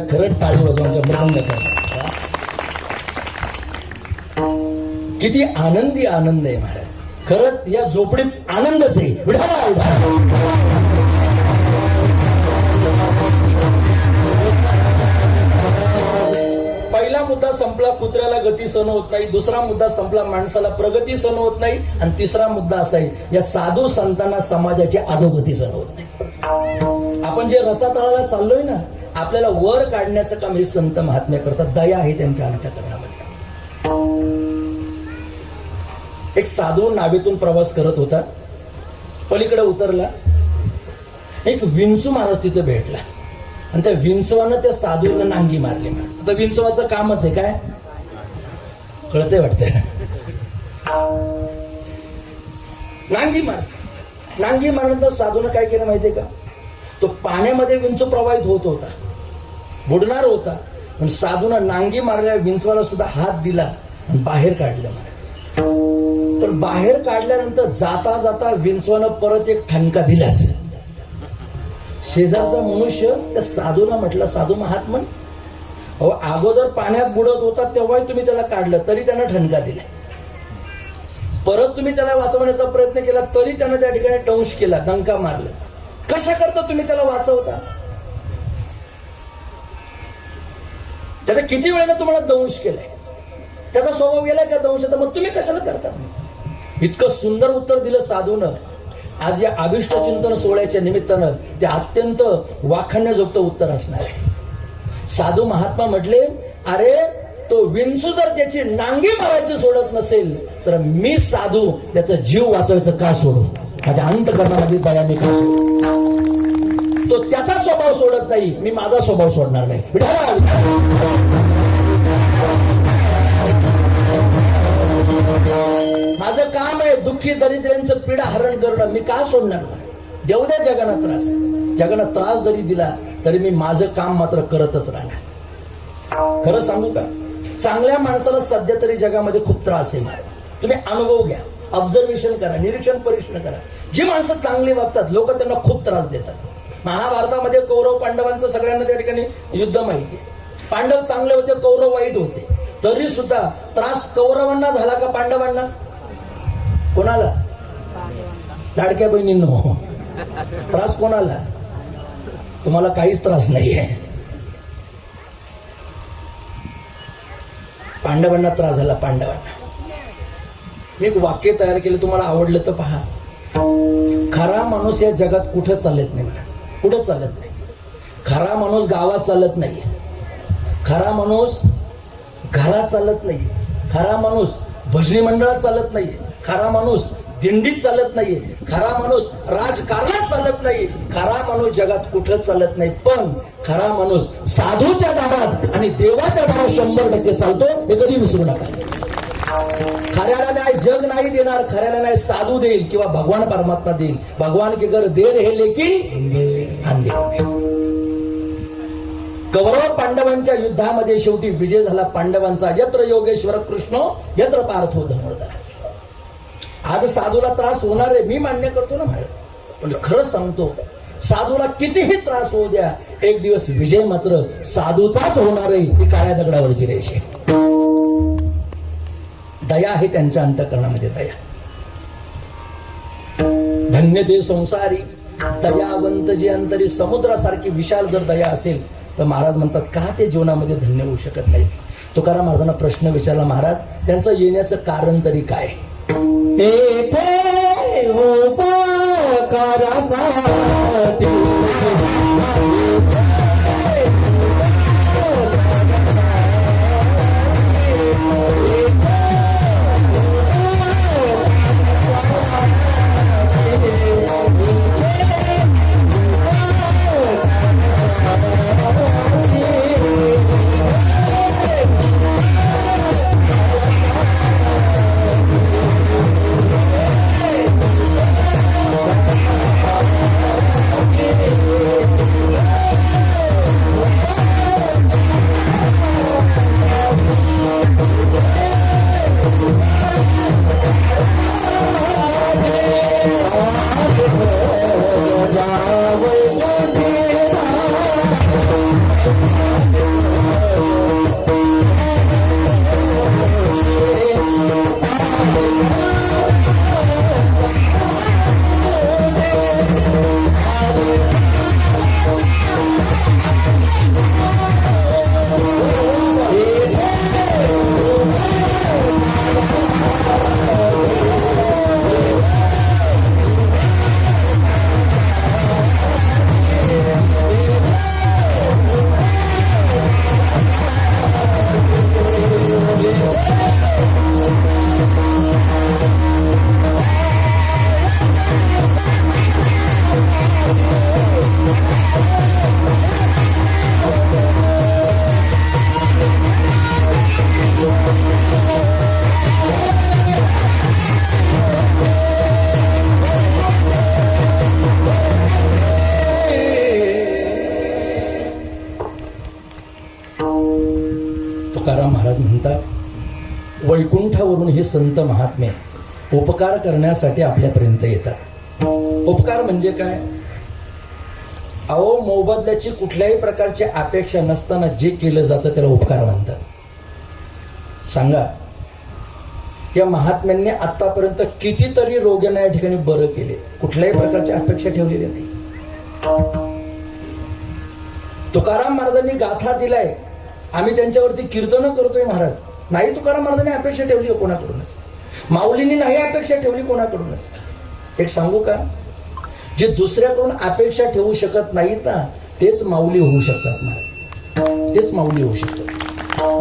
खरंच टाळी वाजवायच्या मृदंग. किती आनंदी आनंद आहे महाराज. खरंच या झोपडीत आनंदच आहे. पहिला मुद्दा संपला, कुत्र्याला गती सहन होत नाही. दुसरा मुद्दा संपला, माणसाला प्रगती सहन होत नाही. आणि तिसरा मुद्दा असा आहे, या साधू संतांना समाजाची अधोगती सहन होत नाही. आपण जे रसातळाला चाललोय ना, आपल्याला वर काढण्याचं काम हे संत महात्म्य करतात. दया आहे त्यांच्या अंतःकरणामध्ये. एक साधू नावेतून प्रवास करत होता, पलीकडे उतरला, एक विंचू महाराज तिथे भेटला आणि त्या विंचवानं त्या साधूला नांगी मारली. आता विंचवाचं कामच आहे काय, कळतंय वाटतं? नांगी मारल्यानंतर साधूनं काय केलं माहितीये का? तो पाण्यामध्ये विंचू प्रवाहित होत होता, बुडणार होता, पण साधूनं नांगी मारल्या विंचवाला सुद्धा हात दिला आणि बाहेर काढलं महाराज. पण बाहेर काढल्यानंतर जाता जाता विंचवानं परत एक ठणका दिलाच. शेजारचा मनुष्य त्या साधूला म्हटलं, साधू महात्मन, अहो अगोदर पाण्यात बुडत होता तेव्हाही तुम्ही त्याला काढलं तरी त्यानं ठणका दिला, परत तुम्ही त्याला वाचवण्याचा प्रयत्न केला तरी त्यानं त्या ठिकाणी दंश केला, दंका मारला. कशा करता तुम्ही त्याला वाचवता? त्याने किती वेळेला तुम्हाला दंश केलाय, त्याचा स्वभाव गेलाय का दंशाचा, मग तुम्ही कशाला करता? इतकं सुंदर उत्तर दिलं साधूनं. आज या अभिष्ट चिंतन सोहळ्याच्या निमित्तानं ते अत्यंत वाखाणण्याजोगतं उत्तर असणार आहे. साधू महात्मा म्हटले, अरे तो विंचू जर त्याची नांगी मारायची सोडत नसेल तर मी साधू त्याचा जीव वाचवायचं का सोडू? माझ्या अंतःकरणामध्ये दया मी का सोडू? तो त्याचा स्वभाव सोडत नाही, मी माझा स्वभाव सोडणार नाही. माझं काम आहे दुःखी दरिद्रांचं पीडा हरण करणं, मी का सोडणार नाही? देऊ द्या जगाला त्रास, जगाला त्रास जरी दिला तरी मी माझं काम मात्र करतच राहणार. खरं सांगू का, चांगल्या माणसाला सध्या तरी जगामध्ये खूप त्रास आहे महाराज, तुम्ही अनुभव घ्या. ऑब्झर्वेशन करा, निरीक्षण परीक्षण करा. जी माणसं चांगली वागतात लोक त्यांना खूप त्रास देतात. महाभारतामध्ये कौरव पांडवांचं सगळ्यांना त्या ठिकाणी युद्ध माहिती आहे. पांडव चांगले होते, कौरव वाईट होते, तरी सुद्धा त्रास कौरवांना झाला का पांडवांना? कोणाला? लाडक्या बहिणींनो, त्रास कोणाला? तुम्हाला काहीच त्रास नाहीये. पांडवांना त्रास झाला. पांडवांना मी एक वाक्य तयार केलं, तुम्हाला आवडलं तर पहा. खरा माणूस या जगात कुठं चालत नाही, कुठं चालत नाही. खरा माणूस गावात चालत नाही, खरा माणूस घरात चालत नाही, खरा माणूस भजनी मंडळात चालत नाही, खरा माणूस दिंडीत चालत नाही, खरा माणूस राजकारणात चालत नाही, खरा माणूस जगात कुठं चालत नाही. पण खरा माणूस साधूच्या दारात आणि देवाच्या दारात 100% चालतो, हे कधी विसरू नका. खऱ्याला नाही जग नाही देणार, खऱ्याला नाही साधू देईल किंवा भगवान परमात्मा देईल. भगवान के घर देर है लेकिन अंधेर. कौरव पांडवांच्या युद्धामध्ये शेवटी विजय झाला पांडवांचा. यत्र योगेश्वर कृष्ण यत्र पार्थो धनुर्धर. आज साधूला त्रास होणार आहे, मी मान्य करतो ना माझं, पण खरं सांगतो साधूला कितीही त्रास होऊ द्या, एक दिवस विजय मात्र साधूचाच होणार आहे. ही काळ्या दगडावरची रेष आहे. दया आहे त्यांच्या अंतःकरणामध्ये, दया. धन्य ते संसारी दयावंत जे अंतरी. समुद्रासारखी विशाल जर दया असेल तर महाराज म्हणतात का ते जीवनामध्ये धन्य होऊ शकत नाही? तुकाराम महाराजांना प्रश्न विचारला, महाराज त्यांचं येण्याचं कारण तरी काय? येथे उपकारासाठी तुकाराम महाराज म्हणतात, वैकुंठावरून हे संत महात्मे उपकार करण्यासाठी आपल्यापर्यंत येतात. उपकार म्हणजे काय? अहो, मोबदल्याची कुठल्याही प्रकारची अपेक्षा नसताना जे केलं जातं त्याला उपकार म्हणतात. सांगा, या महात्म्यांनी आतापर्यंत कितीतरी रोग्यांना या ठिकाणी बरं केले, कुठल्याही प्रकारची अपेक्षा ठेवलेली नाही. तुकाराम महाराजांनी गाथा दिलाय, आम्ही त्यांच्यावरती कीर्तन करतोय महाराज. नाही तुकाराम महाराजांनी अपेक्षा ठेवली कोणाकडूनच, माऊलींनी नाही अपेक्षा ठेवली कोणाकडूनच. एक सांगू का, जे दुसऱ्याकडून अपेक्षा ठेवू शकत नाहीत ना तेच माऊली होऊ शकतात महाराज, तेच माऊली होऊ शकतात.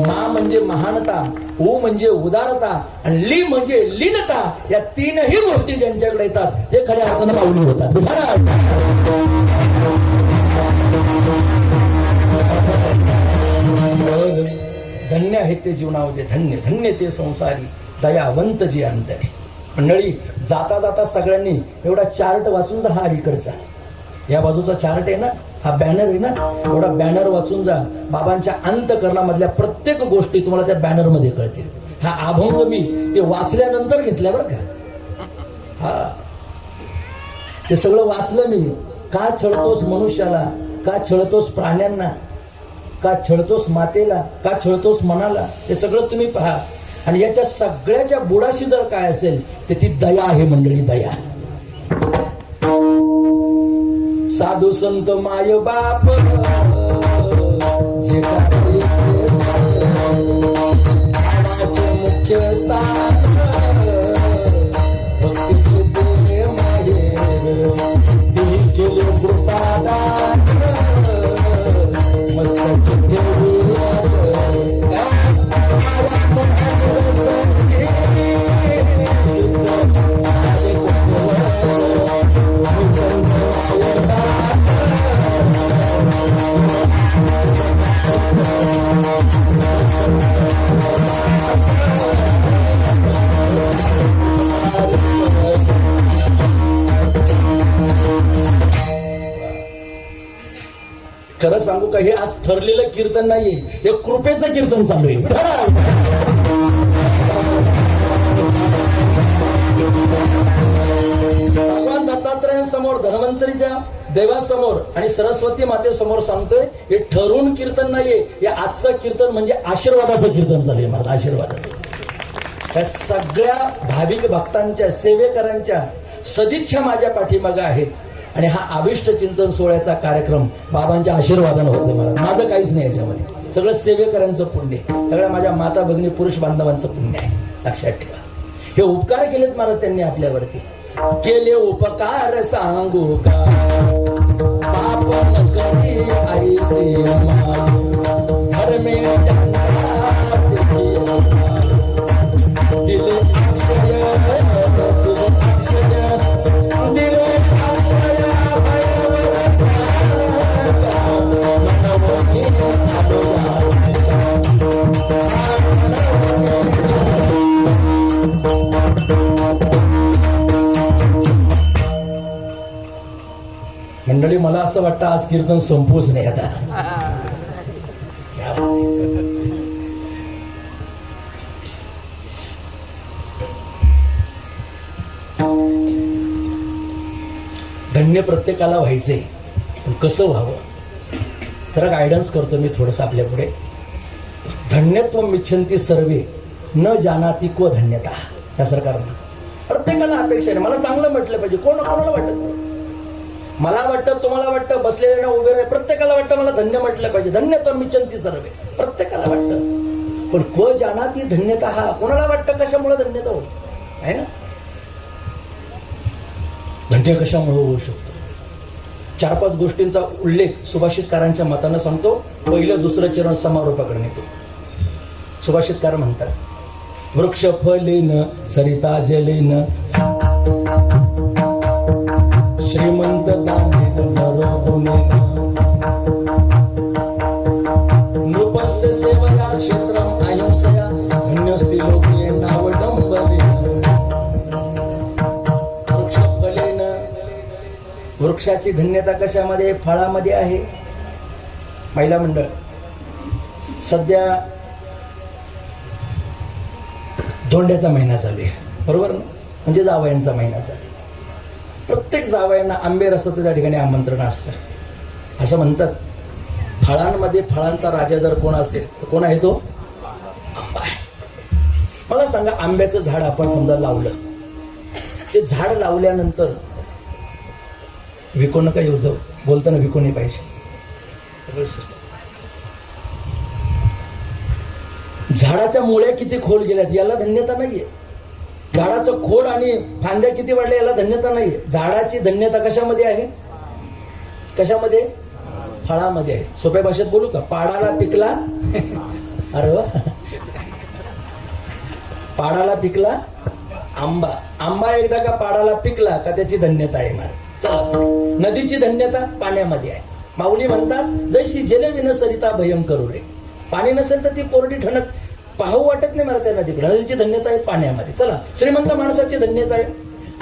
मा म्हणजे महानता, उ म्हणजे उदारता आणि ली म्हणजे लीनता. या तीनही गोष्टी ज्यांच्याकडे येतात ते खऱ्या अर्थानं माऊली होतात. धन्य आहे ते जीवनामध्ये, धन्य धन्य ते संसारी दयावंत जे अंतरी. मंडळी, जाता जाता सगळ्यांनी एवढा चार्ट वाचून जा. हा अलीकडचा या बाजूचा चार्ट आहे ना, हा बॅनर आहे ना, एवढा बॅनर वाचून जा. बाबांच्या अंतःकरणामधल्या प्रत्येक गोष्टी तुम्हाला त्या बॅनर मध्ये कळतील. हा अभंग मी ते वाचल्यानंतर घेतल्या बरं का, ते सगळं वाचलं मी. का छळतोस मनुष्याला, का छळतोस प्राण्यांना, का छळतोस मातेला, का छळतोस मनाला, हे सगळं तुम्ही पहा. आणि याच्या सगळ्याच्या बुडाशी जर काय असेल तर ती दया आहे मंडळी, दया. साधू संत माय बाप जे मुख्य स्थान भक्तीचे देणे माहेर केले कृपादान मस्तक खरं सांगू का, हे आज ठरलेलं कीर्तन नाहीये, हे कृपेचं कीर्तन चालू आहे. भगवान दत्तात्रयांसमोर, धन्वंतरीच्या देवासमोर आणि सरस्वती मातेसमोर सांगतोय, हे ठरून कीर्तन नाहीये, हे आजचं कीर्तन म्हणजे आशीर्वादाचं कीर्तन चालू आहे. मला आशीर्वादाचं, या सगळ्या भाविक भक्तांच्या, सेवेकरांच्या सदिच्छा माझ्या पाठीमागं आहेत. आणि हा अभिष्ट चिंतन सोहळ्याचा कार्यक्रम बाबांच्या आशीर्वादानं होते. मला माझं काहीच नाही याच्यामध्ये, सगळं सेवेकरांचं पुण्य, सगळ्या माझ्या माता भगिनी पुरुष बांधवांचं पुण्य आहे. लक्षात ठेवा, हे उपकार केलेत महाराज त्यांनी आपल्यावरती. केले उपकार सांगू का, पाप न करे ऐसे धर्मे दिले अक्षय, दिले अक्षय मंडळी. मला असं वाटतं आज कीर्तन संपूच नाही आता. धन्य प्रत्येकाला व्हायचंय, पण कसं व्हावं तर गायडन्स करतो मी थोडंसं आपल्या पुढे. धन्यत्वम इच्छन्ति सर्वे न जानाति को धन्यता. त्या सरकारनं प्रत्येकाला अपेक्षा आहे, मला चांगलं म्हटलं पाहिजे. कोणाला वाटत नाही, मला वाटतं, तुम्हाला वाटतं, बसलेल्या उभे राहिले, प्रत्येकाला वाटतं मला धन्य म्हटलं पाहिजे. धन्यत्वम इच्छन्ति सर्वे, प्रत्येकाला वाटतं. पण को जानाति धन्यता, हा कोणाला वाटतं कशामुळे धन्यता होईल, आहे ना? धन्य कशामुळे होऊ शकतो? 4-5 गोष्टींचा उल्लेख सुभाषितकारांच्या मतानं सांगतो. पहिलं दुसरं चरण समारोपाकडे नेतो. सुभाषितकार म्हणतात, वृक्ष फलेन सरिता जलेन श्रीमंत दानेन नरो गुणेन नृपस्य सेवया क्षेत्रम अहिंसया धन्यस्ति लोके नावडंबरेन. वृक्ष फलेन, वृक्षाची धन्यता कशामध्ये? फळामध्ये आहे. महिला मंडळ सध्या धोंड्याचा महिना चालू आहे, बरोबर ना? म्हणजे जावयांचा महिना चालू आहे. प्रत्येक जावयांना आंबे रसाचं त्या ठिकाणी आमंत्रण असतं. असं म्हणतात, फळांमध्ये फळांचा राजा जर कोण असेल तर कोण आहे तो? आंबा आहे. मला सांगा, आंब्याचं झाड आपण समजा लावलं, ते झाड लावल्यानंतर विको नका येऊ जाऊ, बोलताना विको नाही पाहिजे. झाडाच्या मुळ्या किती खोल गेल्यात याला धन्यता नाहीये. झाडाचं खोड आणि फांद्या किती वाढल्या याला धन्यता नाहीये. झाडाची धन्यता कशामध्ये आहे? कशामध्ये? फळामध्ये आहे. सोप्या भाषेत बोलू का? पाडाला पिकला, अरे वा, पाडाला पिकला आंबा. आंबा एकदा का पाडाला पिकला का त्याची धन्यता आहे महाराज. चला, नदीची धन्यता पाण्यामध्ये आहे. माऊली म्हणतात, जैशी जले विन सरिता भयं करू रे. पाणी नसेल तर ती कोरडी ठणक पाहू वाटत नाही मला त्या नदीकडे. नदीची धन्यता आहे पाण्यामध्ये. चला, श्रीमंत माणसाची धन्यता आहे.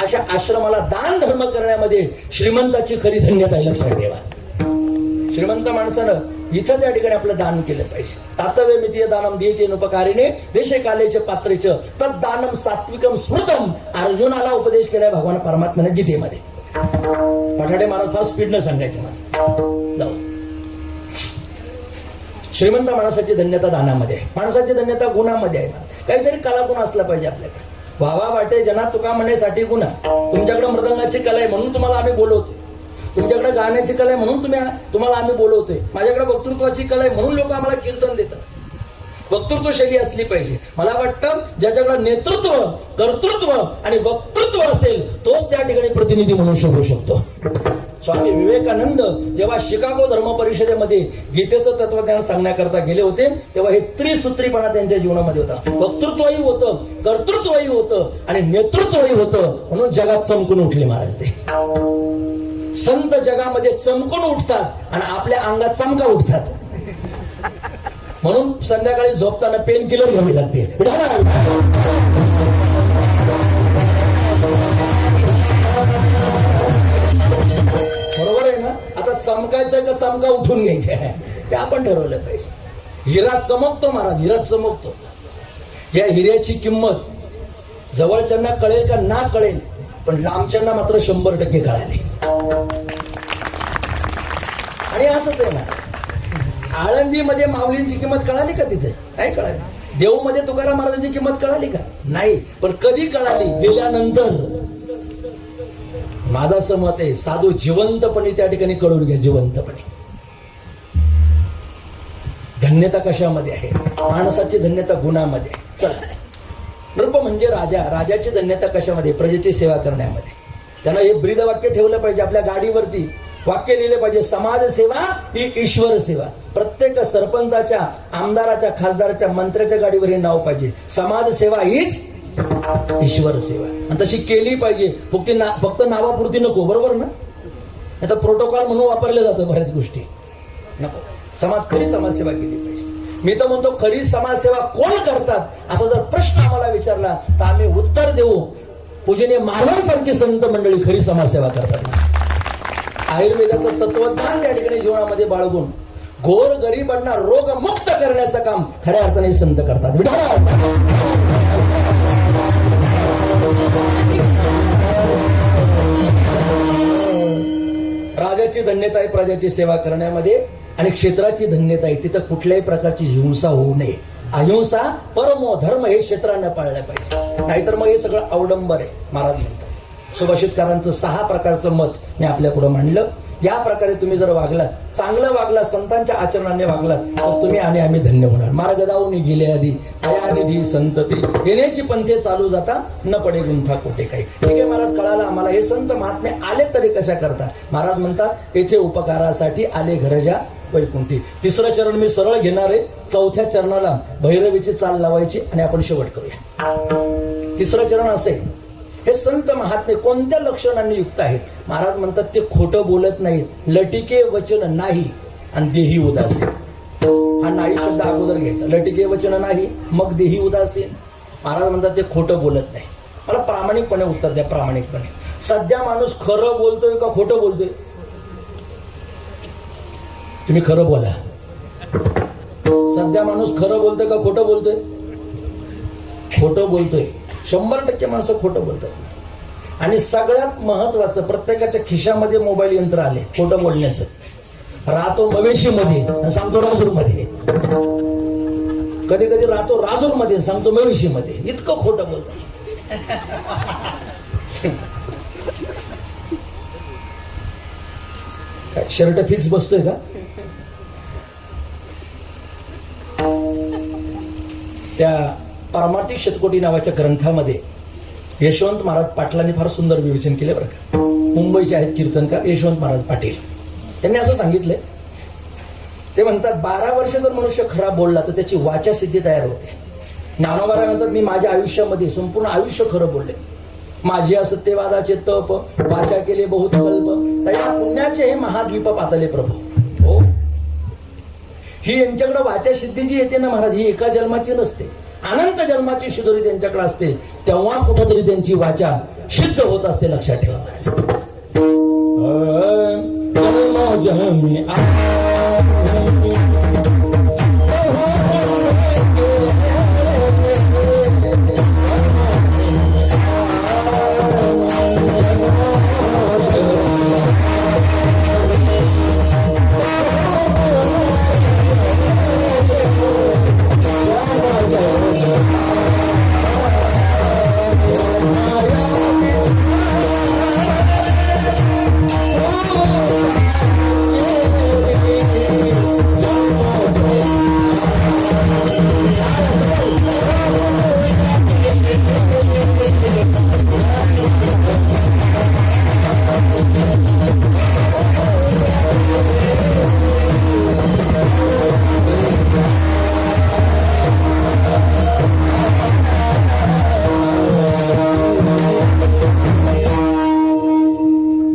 अशा आश्रमाला दान धर्म करण्यामध्ये श्रीमंताची खरी धन्यता आहे. लक्षात ठेवा, श्रीमंत माणसानं इथं त्या ठिकाणी आपलं दान केलं पाहिजे. तातव्य मितीय दानम देते उपकारिणे देशे कालेचे पात्रेच तद दानम सात्विकम स्मृतम. अर्जुनाला उपदेश केलाय भगवान परमात्म्याने गीतेमध्ये. पठाडे महाराज फार स्पीडनं सांगायचे मला. जाऊ. श्रीमंत माणसाची धन्यता दानामध्ये आहे, माणसाची धन्यता गुणामध्ये आहे. काहीतरी कलागुण असला पाहिजे आपल्याकडे. वावा वाटे जना तुका म्हणण्यासाठी गुन्हा. तुमच्याकडे मृदंगाची कला आहे म्हणून तुम्हाला आम्ही बोलवतो, तुमच्याकडे गाण्याची कला आहे म्हणून तुम्हाला आम्ही बोलवतोय, माझ्याकडे वक्तृत्वाची कला आहे म्हणून लोक आम्हाला कीर्तन देतात. वक्तृत्व शैली असली पाहिजे. मला वाटतं ज्याच्याकडे नेतृत्व, कर्तृत्व आणि वक्तृत्व असेल तोच त्या ठिकाणी प्रतिनिधी म्हणून शोभू शकतो. स्वामी विवेकानंद जेव्हा शिकागो धर्म परिषदेमध्ये गीतेचं तत्वज्ञान सांगण्याकरता गेले होते तेव्हा हे त्रिसूत्रीपणा त्यांच्या जीवनामध्ये होता. वक्तृत्वही होतं, कर्तृत्वही होतं आणि नेतृत्वही होतं, म्हणून जगात चमकून उठले महाराज. ते संत जगामध्ये चमकून उठतात आणि आपल्या अंगात चमका उठतात. म्हणून संध्याकाळी झोपताना पेन किलर घ्यावी लागते. बरोबर आहे ना. आता चमकायचं का चमका उठून घ्यायचा आहे ते आपण ठरवलं पाहिजे. हिरा चमकतो महाराज, हिरा चमकतो. या हिऱ्याची किंमत जवळच्यांना कळेल का ना कळेल, पण लांबच्यांना मात्र 100% कळाली. आणि असंच आहे ना, आळंदीमध्ये माऊलींची किंमत कळाली का? तिथे काय कळाली? देऊमध्ये तुकाराम महाराजांची किंमत कळाली का? नाही. पण कधी कळाली? गेल्यानंतर. माझं असं मत आहे, साधू जिवंतपणे त्या ठिकाणी कळून घ्या. जिवंतपणे. धन्यता कशामध्ये आहे? माणसाची धन्यता गुणामध्ये. चला, नृप म्हणजे राजा. राजाची धन्यता कशामध्ये? प्रजेची सेवा करण्यामध्ये. त्यांना हे ब्रीद वाक्य ठेवलं पाहिजे. आपल्या गाडीवरती वाक्य लिहिले पाहिजे, समाज सेवा ही ईश्वर सेवा. प्रत्येक सरपंचाच्या, आमदाराच्या, खासदाराच्या, मंत्र्याच्या गाडीवर हे नाव पाहिजे, समाज सेवा हीच ईश्वर सेवा. आणि तशी केली पाहिजे. फक्त नावापुरती नको. बरोबर ना? आता प्रोटोकॉल म्हणून वापरले जातं बऱ्याच गोष्टी. नको. खरी समाजसेवा केली पाहिजे. मी तर म्हणतो खरी समाजसेवा कोण करतात असा जर प्रश्न आम्हाला विचारला तर आम्ही उत्तर देऊ, पूजनीय महाराजांसारखी संत मंडळी खरी समाजसेवा करतात. आयुर्वेदाचं तत्वज्ञान त्या ठिकाणी जीवनामध्ये बाळगून गोर गरिबांना रोगमुक्त करण्याचं काम खऱ्या अर्थाने संत करतात. राजाची धन्यता आहे प्रजाची सेवा करण्यामध्ये, आणि क्षेत्राची धन्यता आहे तिथं कुठल्याही प्रकारची हिंसा होऊ नये. अहिंसा परमो धर्म हे क्षेत्राने पाळलं पाहिजे, नाहीतर मग हे सगळं अवडंबर आहे. महाराज म्हणतात सुभाषितकारांचं 6 प्रकारचं मत मी आपल्या पुढे मांडलं. या प्रकारे तुम्ही जर वागलात, चांगलं वागलात, संतांच्या आचरणाने वागलात तर तुम्ही आणि आम्ही धन्य होणार. मार्ग दावून गेले आधी दयानिधी संतती येण्याची पंथे चालू जाता न पडे गुंथा कोटे काही. ठीक आहे महाराज, कळालं आम्हाला. हे संत महात्मे आले तरी कशा करता? महाराज म्हणतात येथे उपकारासाठी आले घरजा वैकुंठी. 3रं चरण मी सरळ घेणार आहे. 4थ्या चरणाला भैरवीची चाल लावायची आणि आपण शेवट करूया. 3रं चरण असे, हे संत महात्मे कोणत्या लक्षणांनी युक्त आहेत? महाराज म्हणतात ते खोटं बोलत नाहीत, लटिके वचन नाही आणि देही उदासीन. हा नाही शब्द अगोदर घ्यायचा. लटिके वचन नाही, मग देही उदासीन. महाराज म्हणतात ते खोटं बोलत नाही. मला प्रामाणिकपणे उत्तर द्या, प्रामाणिकपणे. सध्या माणूस खरं बोलतोय का खोटं बोलतोय? तुम्ही खरं बोला. सध्या माणूस खरं बोलतोय का खोटं बोलतोय? खोटं बोलतोय. 100% माणसं खोटं बोलतात. आणि सगळ्यात महत्वाचं, प्रत्येकाच्या खिशामध्ये मोबाईल यंत्र आले खोटं बोलण्याचं. राहतो मवेशीमध्ये, सांगतो राजूरमध्ये. कधी कधी राहतो राजूरमध्ये, सांगतो मवेशीमध्ये. इतकं खोटं बोलतात. शर्ट फिक्स बसतोय का? त्या पारमार्थिक शतकोटी नावाच्या ग्रंथामध्ये यशवंत महाराज पाटलांनी फार सुंदर विवेचन केले बरं का. मुंबईचे आहेत कीर्तनकार यशवंत महाराज पाटील. त्यांनी असं सांगितलंय, ते म्हणतात 12 वर्ष जर मनुष्य खरा बोलला तर त्याची वाचा सिद्धी तयार होते. ज्ञानोबा म्हणतात मी माझ्या आयुष्यामध्ये संपूर्ण आयुष्य खरं बोलले. माझे असत्यवादाचे तप वाचा केले बहुत कल्प, त्या पुण्याचे हे महाद्वीप पातले प्रभू. हो, ही यांच्याकडे वाचा सिद्धी जी येते ना महाराज, ही एका जन्माची नसते, अनंत जन्माची शिदोरी त्यांच्याकडे असते. तेव्हा कुठंतरी त्यांची वाचा सिद्ध होत असते. लक्षात ठेवा.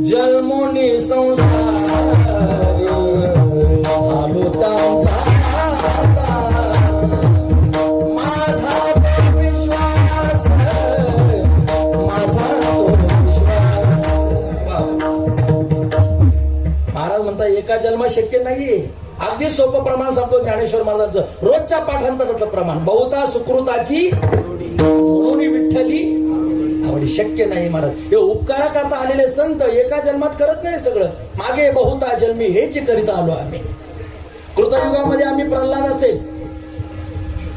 जन्मोनी संसारी झालो त्यांचा दास. माझा तो विश्वास, माझा तो विश्वास. महाराज म्हणता एका जन्मात शक्य नाहीये. अगदी सोपं प्रमाण सांगतो ज्ञानेश्वर महाराजांचं, रोजच्या पाठांतरातलं प्रमाण. बहुता सुकृताची म्हणून विठ्ठली आवडी. शक्य नाही महाराज. हे उपकारा करता आलेले संत एका जन्मात करत नाही सगळं. मागे बहुता जन्मी हेच करीत आलो आम्ही. कृतयुगामध्ये आम्ही प्रल्हाद असेल,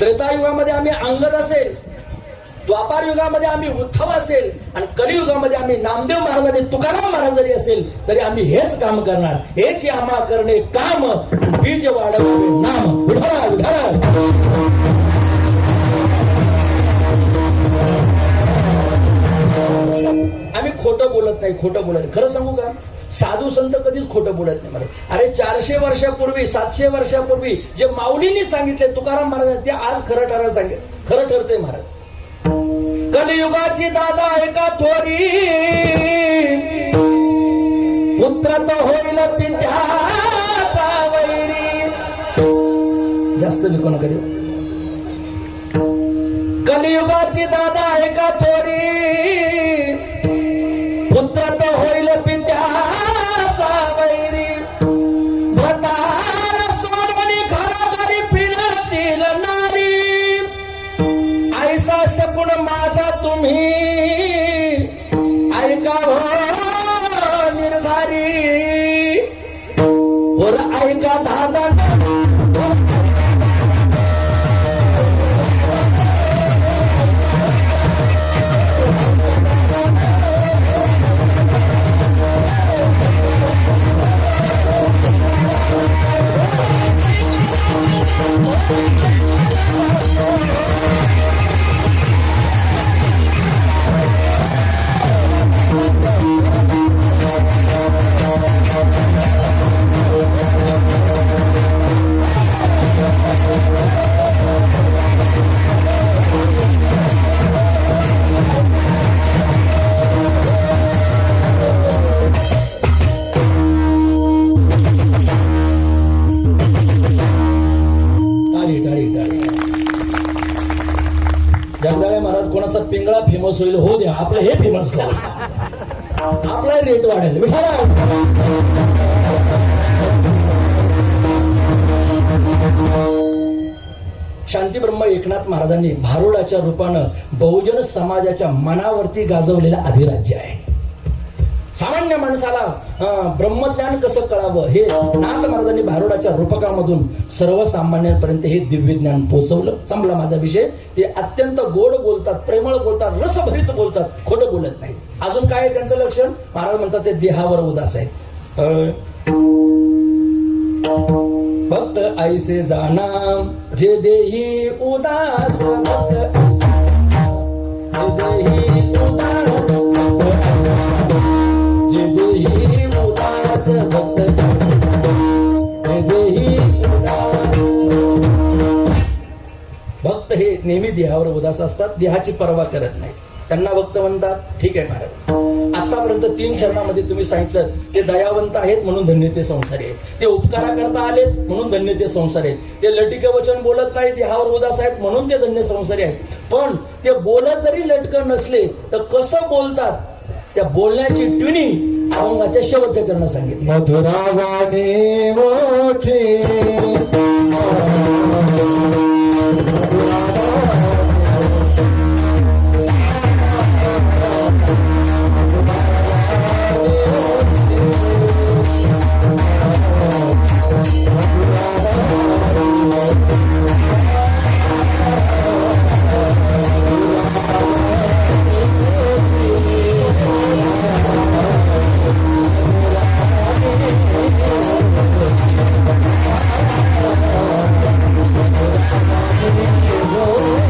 त्रेतायुगामध्ये आम्ही अंगद असेल, द्वापार युगामध्ये आम्ही उद्धव असेल, आणि कलियुगामध्ये आम्ही नामदेव महाराज आणि तुकाराम महाराज जरी असेल तरी आम्ही हेच काम करणार. हेच आम्हा करणे काम आणि बीज वाढवणे नाम. विठ्ठला विठ्ठला. आम्ही खोटं बोलत नाही, खोटं बोलत नाही. खरं सांगू का, साधू संत कधीच खोटं बोलत नाही महाराज. अरे 400 वर्षापूर्वी 700 वर्षापूर्वी जे माऊलींनी सांगितले तुकाराम महाराज ते आज खरं ठरते महाराज. कलियुगाची दादा एका थोरी, पुत्र तर होईल पित्याचा वैरी. जास्त विकू नका देऊ. कलियुगाची दादा एका थोरी, पुत्र तर होईल पित्याचा वैरी. भ्रतार सोडून घरोघरी फिरतील नारी, ऐसा शकुन माझा तुम्ही ऐका हो निर्धारी. वर ऐका दादा पिंगळा फेमस होईल, हो द्या. आपलं हे फेमस करू, आपला रेट वाढेल. शांती ब्रह्म एकनाथ महाराजांनी भारुडाच्या रूपानं बहुजन समाजाच्या मनावरती गाजवलेलं अधिराज्य आहे. सामान्य माणसाला ब्रह्मज्ञान कसं कळावं हे नाथ महाराजांनी भारुडाच्या रूपकामधून सर्वसामान्यांपर्यंत हे दिव्य ज्ञान पोहोचवलं. संपला माझा विषय. ते अत्यंत गोड बोलतात, प्रेमळ बोलतात, रसभरित बोलतात, खोटं बोलत नाही. अजून काय आहे त्यांचं लक्षण? महाराज म्हणतात ते देहावर उदास आहेत. भक्त ऐसे जाना जे देही उदास, भक्त देही उदास, जे देही उदास, भक्त देही उदास. भक्त हे नेहमी देहावर उदास असतात, देहाची पर्वा करत नाही. त्यांना भक्त म्हणतात. ठीक आहे महाराज, आतापर्यंत 3 चरणामध्ये तुम्ही सांगितलं ते दयावंत आहेत म्हणून धन्य ते संसारी आहेत, ते उपकारा करता आलेत म्हणून धन्य ते संसारी आहेत, ते लटिक वचन बोलत नाही देहावर उदास आहेत म्हणून ते धन्य संसारी आहेत. पण ते बोलत जरी लटकं नसले तर कसं बोलतात त्या बोलण्याची ट्युनिंग अभंगाच्या शेवटच्या चरणात सांगितलं. मधुरावाणी मोठी Oh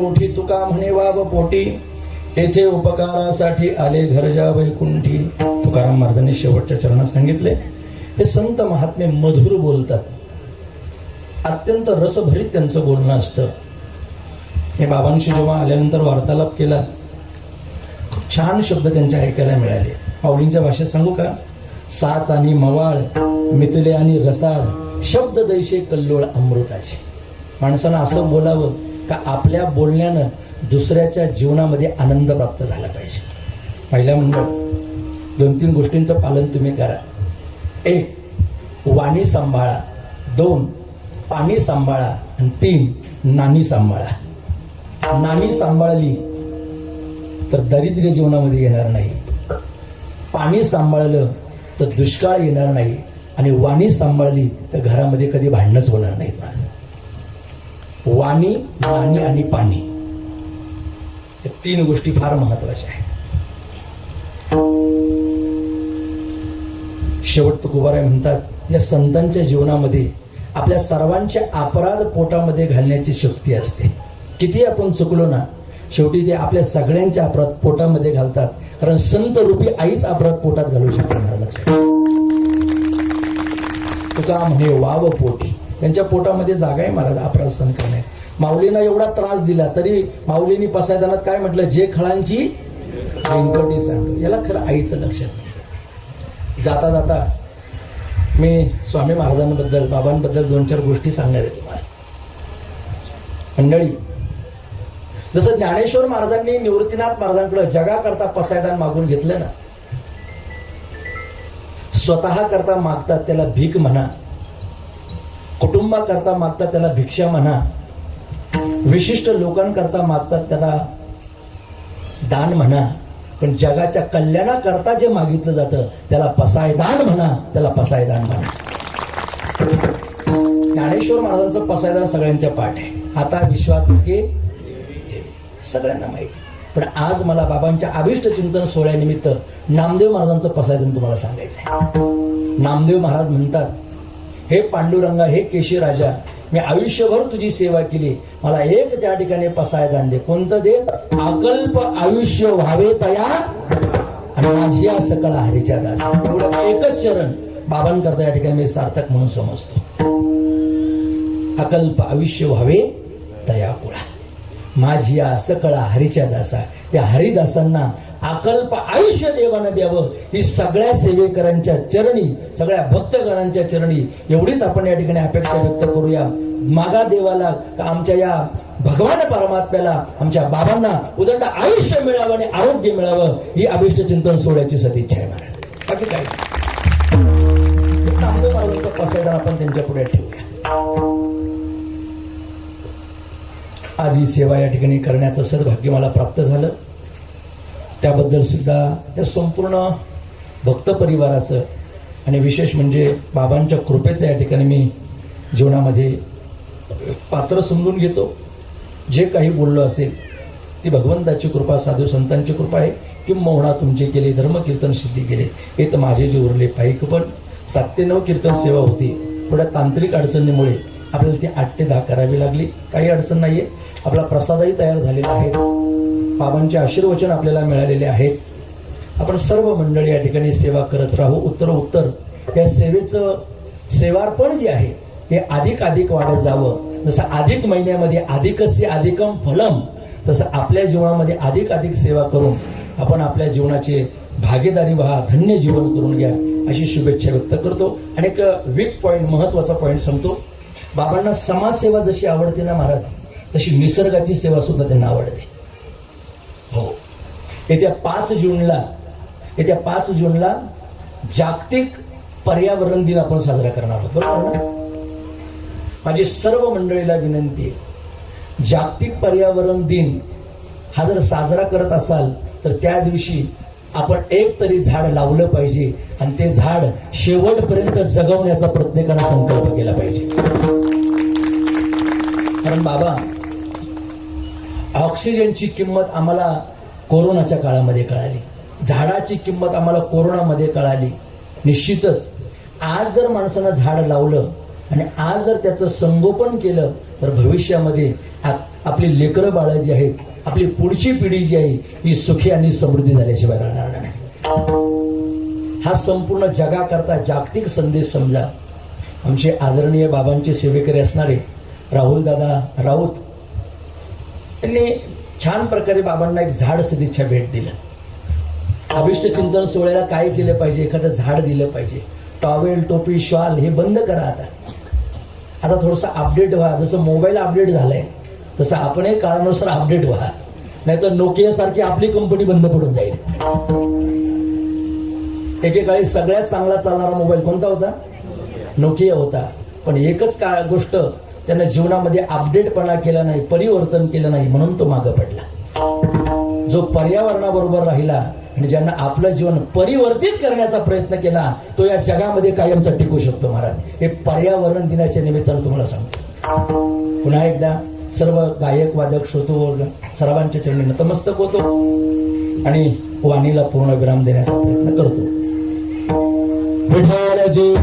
ओठी तुका म्हणे वाव पोटी, येथे उपकारासाठी आले घरजा वैकुंठी. तुकाराम महाराजांनी शेवटच्या चरणात सांगितले, हे संत महात्मे मधुर बोलतात, अत्यंत रसभरीत त्यांचं बोलणं असतं. हे बाबांशी जेव्हा आल्यानंतर वार्तालाप केला, खूप छान शब्द त्यांच्या ऐकायला मिळाले. माऊलींच्या भाषेत सांगू का? साच आणि मवाळ, मितले आणि रसाळ, शब्द जैसे कल्लोळ अमृताचे. माणसानं असं बोलावं का आपल्या बोलण्यानं दुसऱ्याच्या जीवनामध्ये आनंद प्राप्त झाला पाहिजे. महिला मंडळ, 2-3 गोष्टींचं पालन तुम्ही करा. 1. वाणी सांभाळा. 2. पाणी सांभाळा. आणि 3. नाणी सांभाळा. नाणी सांभाळली तर दारिद्र्य जीवनामध्ये येणार नाही, पाणी सांभाळलं तर दुष्काळ येणार नाही, आणि वाणी सांभाळली तर घरामध्ये कधी भांडणच होणार नाहीत. वाणी, नाणी आणि पाणी, या 3 गोष्टी फार महत्वाच्या आहेत. शेवट तुकोबाराय म्हणतात, या संतांच्या जीवनामध्ये आपल्या सर्वांच्या अपराध पोटामध्ये घालण्याची शक्ती असते. किती आपण चुकलो ना, शेवटी ते आपल्या सगळ्यांच्या अपराध पोटामध्ये घालतात, कारण संत रूपी आईच अपराध पोटात घालू शकते. मला लक्षात, तुका म्हणे वाव पोटी, त्यांच्या पोटामध्ये जागा आहे महाराज अपराध सहन करणे. माऊलींना एवढा त्रास दिला तरी माऊलींनी पसायदानात काय म्हटलं, जे खळांची व्यंकटी सांडू. याला खरं आईचं लक्षात नाही. जाता जाता मी स्वामी महाराजांबद्दल, बाबांबद्दल 2-4 गोष्टी सांगणार आहे तुम्हाला. मंडळी, जसं ज्ञानेश्वर महाराजांनी निवृत्तीनाथ महाराजांकडे जगाकरता पसायदान मागून घेतलं ना, स्वतः करता मागतात त्याला भीक म्हणा, कुटुंबाकरता मागतात त्याला भिक्षा म्हणा, विशिष्ट लोकांकरता मागतात त्याला दान म्हणा, पण जगाच्या कल्याणाकरता जे मागितलं जातं त्याला पसायदान म्हणा, त्याला पसायदान म्हणा. ज्ञानेश्वर महाराजांचं पसायदान सगळ्यांच्या पाठ आहे. आता विश्वात के सगळ्यांना माहिती. पण आज मला बाबांच्या अभिष्ट चिंतन सोहळ्यानिमित्त नामदेव महाराजांचं पसायदान तुम्हाला सांगायचं आहे. नामदेव महाराज म्हणतात, हे पांडुरंगा, हे केशी राजा, मी आयुष्यभर तुझी सेवा केली, मला एक त्या ठिकाणी पसायदान दे. कोणतं दे? अकल्प आयुष्य व्हावे तया आणि माझ्या सकळ हरीच्या दास. एवढं एकच चरण बाबांकरता या ठिकाणी मी सार्थक म्हणून समजतो. अकल्प आयुष्य व्हावे तया कुळा, माझ्या सकळा हरीच्या दासा. या हरिदासांना अकल्प आयुष्य देवानं द्यावं, ही सगळ्या सेवेकरांच्या चरणी, सगळ्या भक्तगणांच्या चरणी एवढीच आपण या ठिकाणी अपेक्षा व्यक्त करूया. मागा देवाला का आमच्या या भगवान परमात्म्याला, आमच्या बाबांना उदंड आयुष्य मिळावं आणि आरोग्य मिळावं, ही अभिष्ट चिंतन सोहळ्याची सदिच्छा आहे महाराज. बाकी काय नामदेव महाराजांचा पसायदान आपण त्यांच्या पुढे ठेवूया. आज ही सेवा या ठिकाणी करण्याचं सद्भाग्य मला प्राप्त झालं. त्याबद्दल सुद्धा या संपूर्ण भक्त परिवाराचं आणि विशेष म्हणजे बाबांच्या कृपेचं या ठिकाणी मी जीवनामध्ये पात्र समजून घेतो. जे काही बोललो असेल ती भगवंताची कृपा, साधू संतांची कृपा आहे. किंबहुना तुमचे केले धर्मकीर्तन सिद्धी केले, हे तर माझे जे उरले पाहिक. पण 7 ते 9 कीर्तन सेवा होती. थोड्या तांत्रिक अडचणीमुळे आपल्याला ती 8 ते 10 करावी लागली. काही अडचण नाही आहे. आपला प्रसादही तयार झालेला आहे. बाबांचे आशीर्वचन आपल्याला मिळालेले आहेत. आपण सर्व मंडळी या ठिकाणी सेवा करत राहू. उत्तरोत्तर या सेवेचं सेवार्पण जे आहे हे अधिक वाढत जावं. जसं अधिक महिन्यामध्ये अधिकस्य अधिकम फलम, तसं आपल्या जीवनामध्ये अधिक सेवा करून आपण आपल्या जीवनाचे भागीदारी व्हा, धन्य जीवन करून घ्या, अशी शुभेच्छा व्यक्त करतो. आणि एक वीक पॉईंट, महत्त्वाचा पॉईंट सांगतो. बाबांना समाजसेवा जशी आवडते ना महाराज, तशी निसर्गाची सेवा सुद्धा त्यांना आवडते. हो, येत्या 5 जूनला जागतिक पर्यावरण दिन आपण साजरा करणार आहोत, बरोबर ना? माझी सर्व मंडळीला विनंती आहे, जागतिक पर्यावरण दिन हा जर साजरा करत असाल तर त्या दिवशी आपण एक तरी झाड लावलं पाहिजे आणि ते झाड शेवटपर्यंत जगवण्याचा प्रत्येकाने संकल्प केला पाहिजे. कारण बाबा, ऑक्सिजनची किंमत आम्हाला कोरोनाच्या काळामध्ये कळाली, झाडाची किंमत आम्हाला कोरोनामध्ये कळाली. निश्चितच आज जर माणसानं झाड लावलं आणि आज जर त्याचं संगोपन केलं तर भविष्यामध्ये आपली लेकरं बाळं जी आहेत, आपली पुढची पिढी जी आहे ही सुखी आणि समृद्धी झाल्याशिवाय राहणार नाही. हा संपूर्ण जगाकरता जागतिक संदेश समजा. आमचे आदरणीय बाबांचे सेवेकरी असणारे राहुल दादा राऊत यांनी छान प्रकारे बाबांना एक झाड सदिच्छा भेट दिलं. अभिष्ट चिंतन सोहळ्याला काय केलं पाहिजे, एखादं झाड दिलं पाहिजे. टॉवेल टोपी शॉल हे बंद करा. आता थोडंसं अपडेट व्हा. जसं मोबाईल अपडेट झालंय तसं आपणही काळानुसार अपडेट व्हा, नाहीतर नोकिया सारखी आपली कंपनी बंद पडून जाईल. एकेकाळी सगळ्यात चांगला चालणारा मोबाईल कोणता होता? नोकिया होता. पण एकच गोष्ट त्यानं जीवनामध्ये अपडेटपणा केला नाही, परिवर्तन केलं नाही, म्हणून तो मागं पडला. जो पर्यावरणाबरोबर राहिला आणि ज्यांना आपलं जीवन परिवर्तित करण्याचा प्रयत्न केला तो या जगामध्ये कायमचा टिकू शकतो. महाराज, हे पर्यावरण दिनाच्या निमित्तानं तुम्हाला सांगतो. पुन्हा एकदा सर्व गायक वादक श्रोतो सर्वांच्या चरणी नतमस्तक होतो आणि वाणीला पूर्ण विराम देण्याचा प्रयत्न करतो. विठ्ठलजी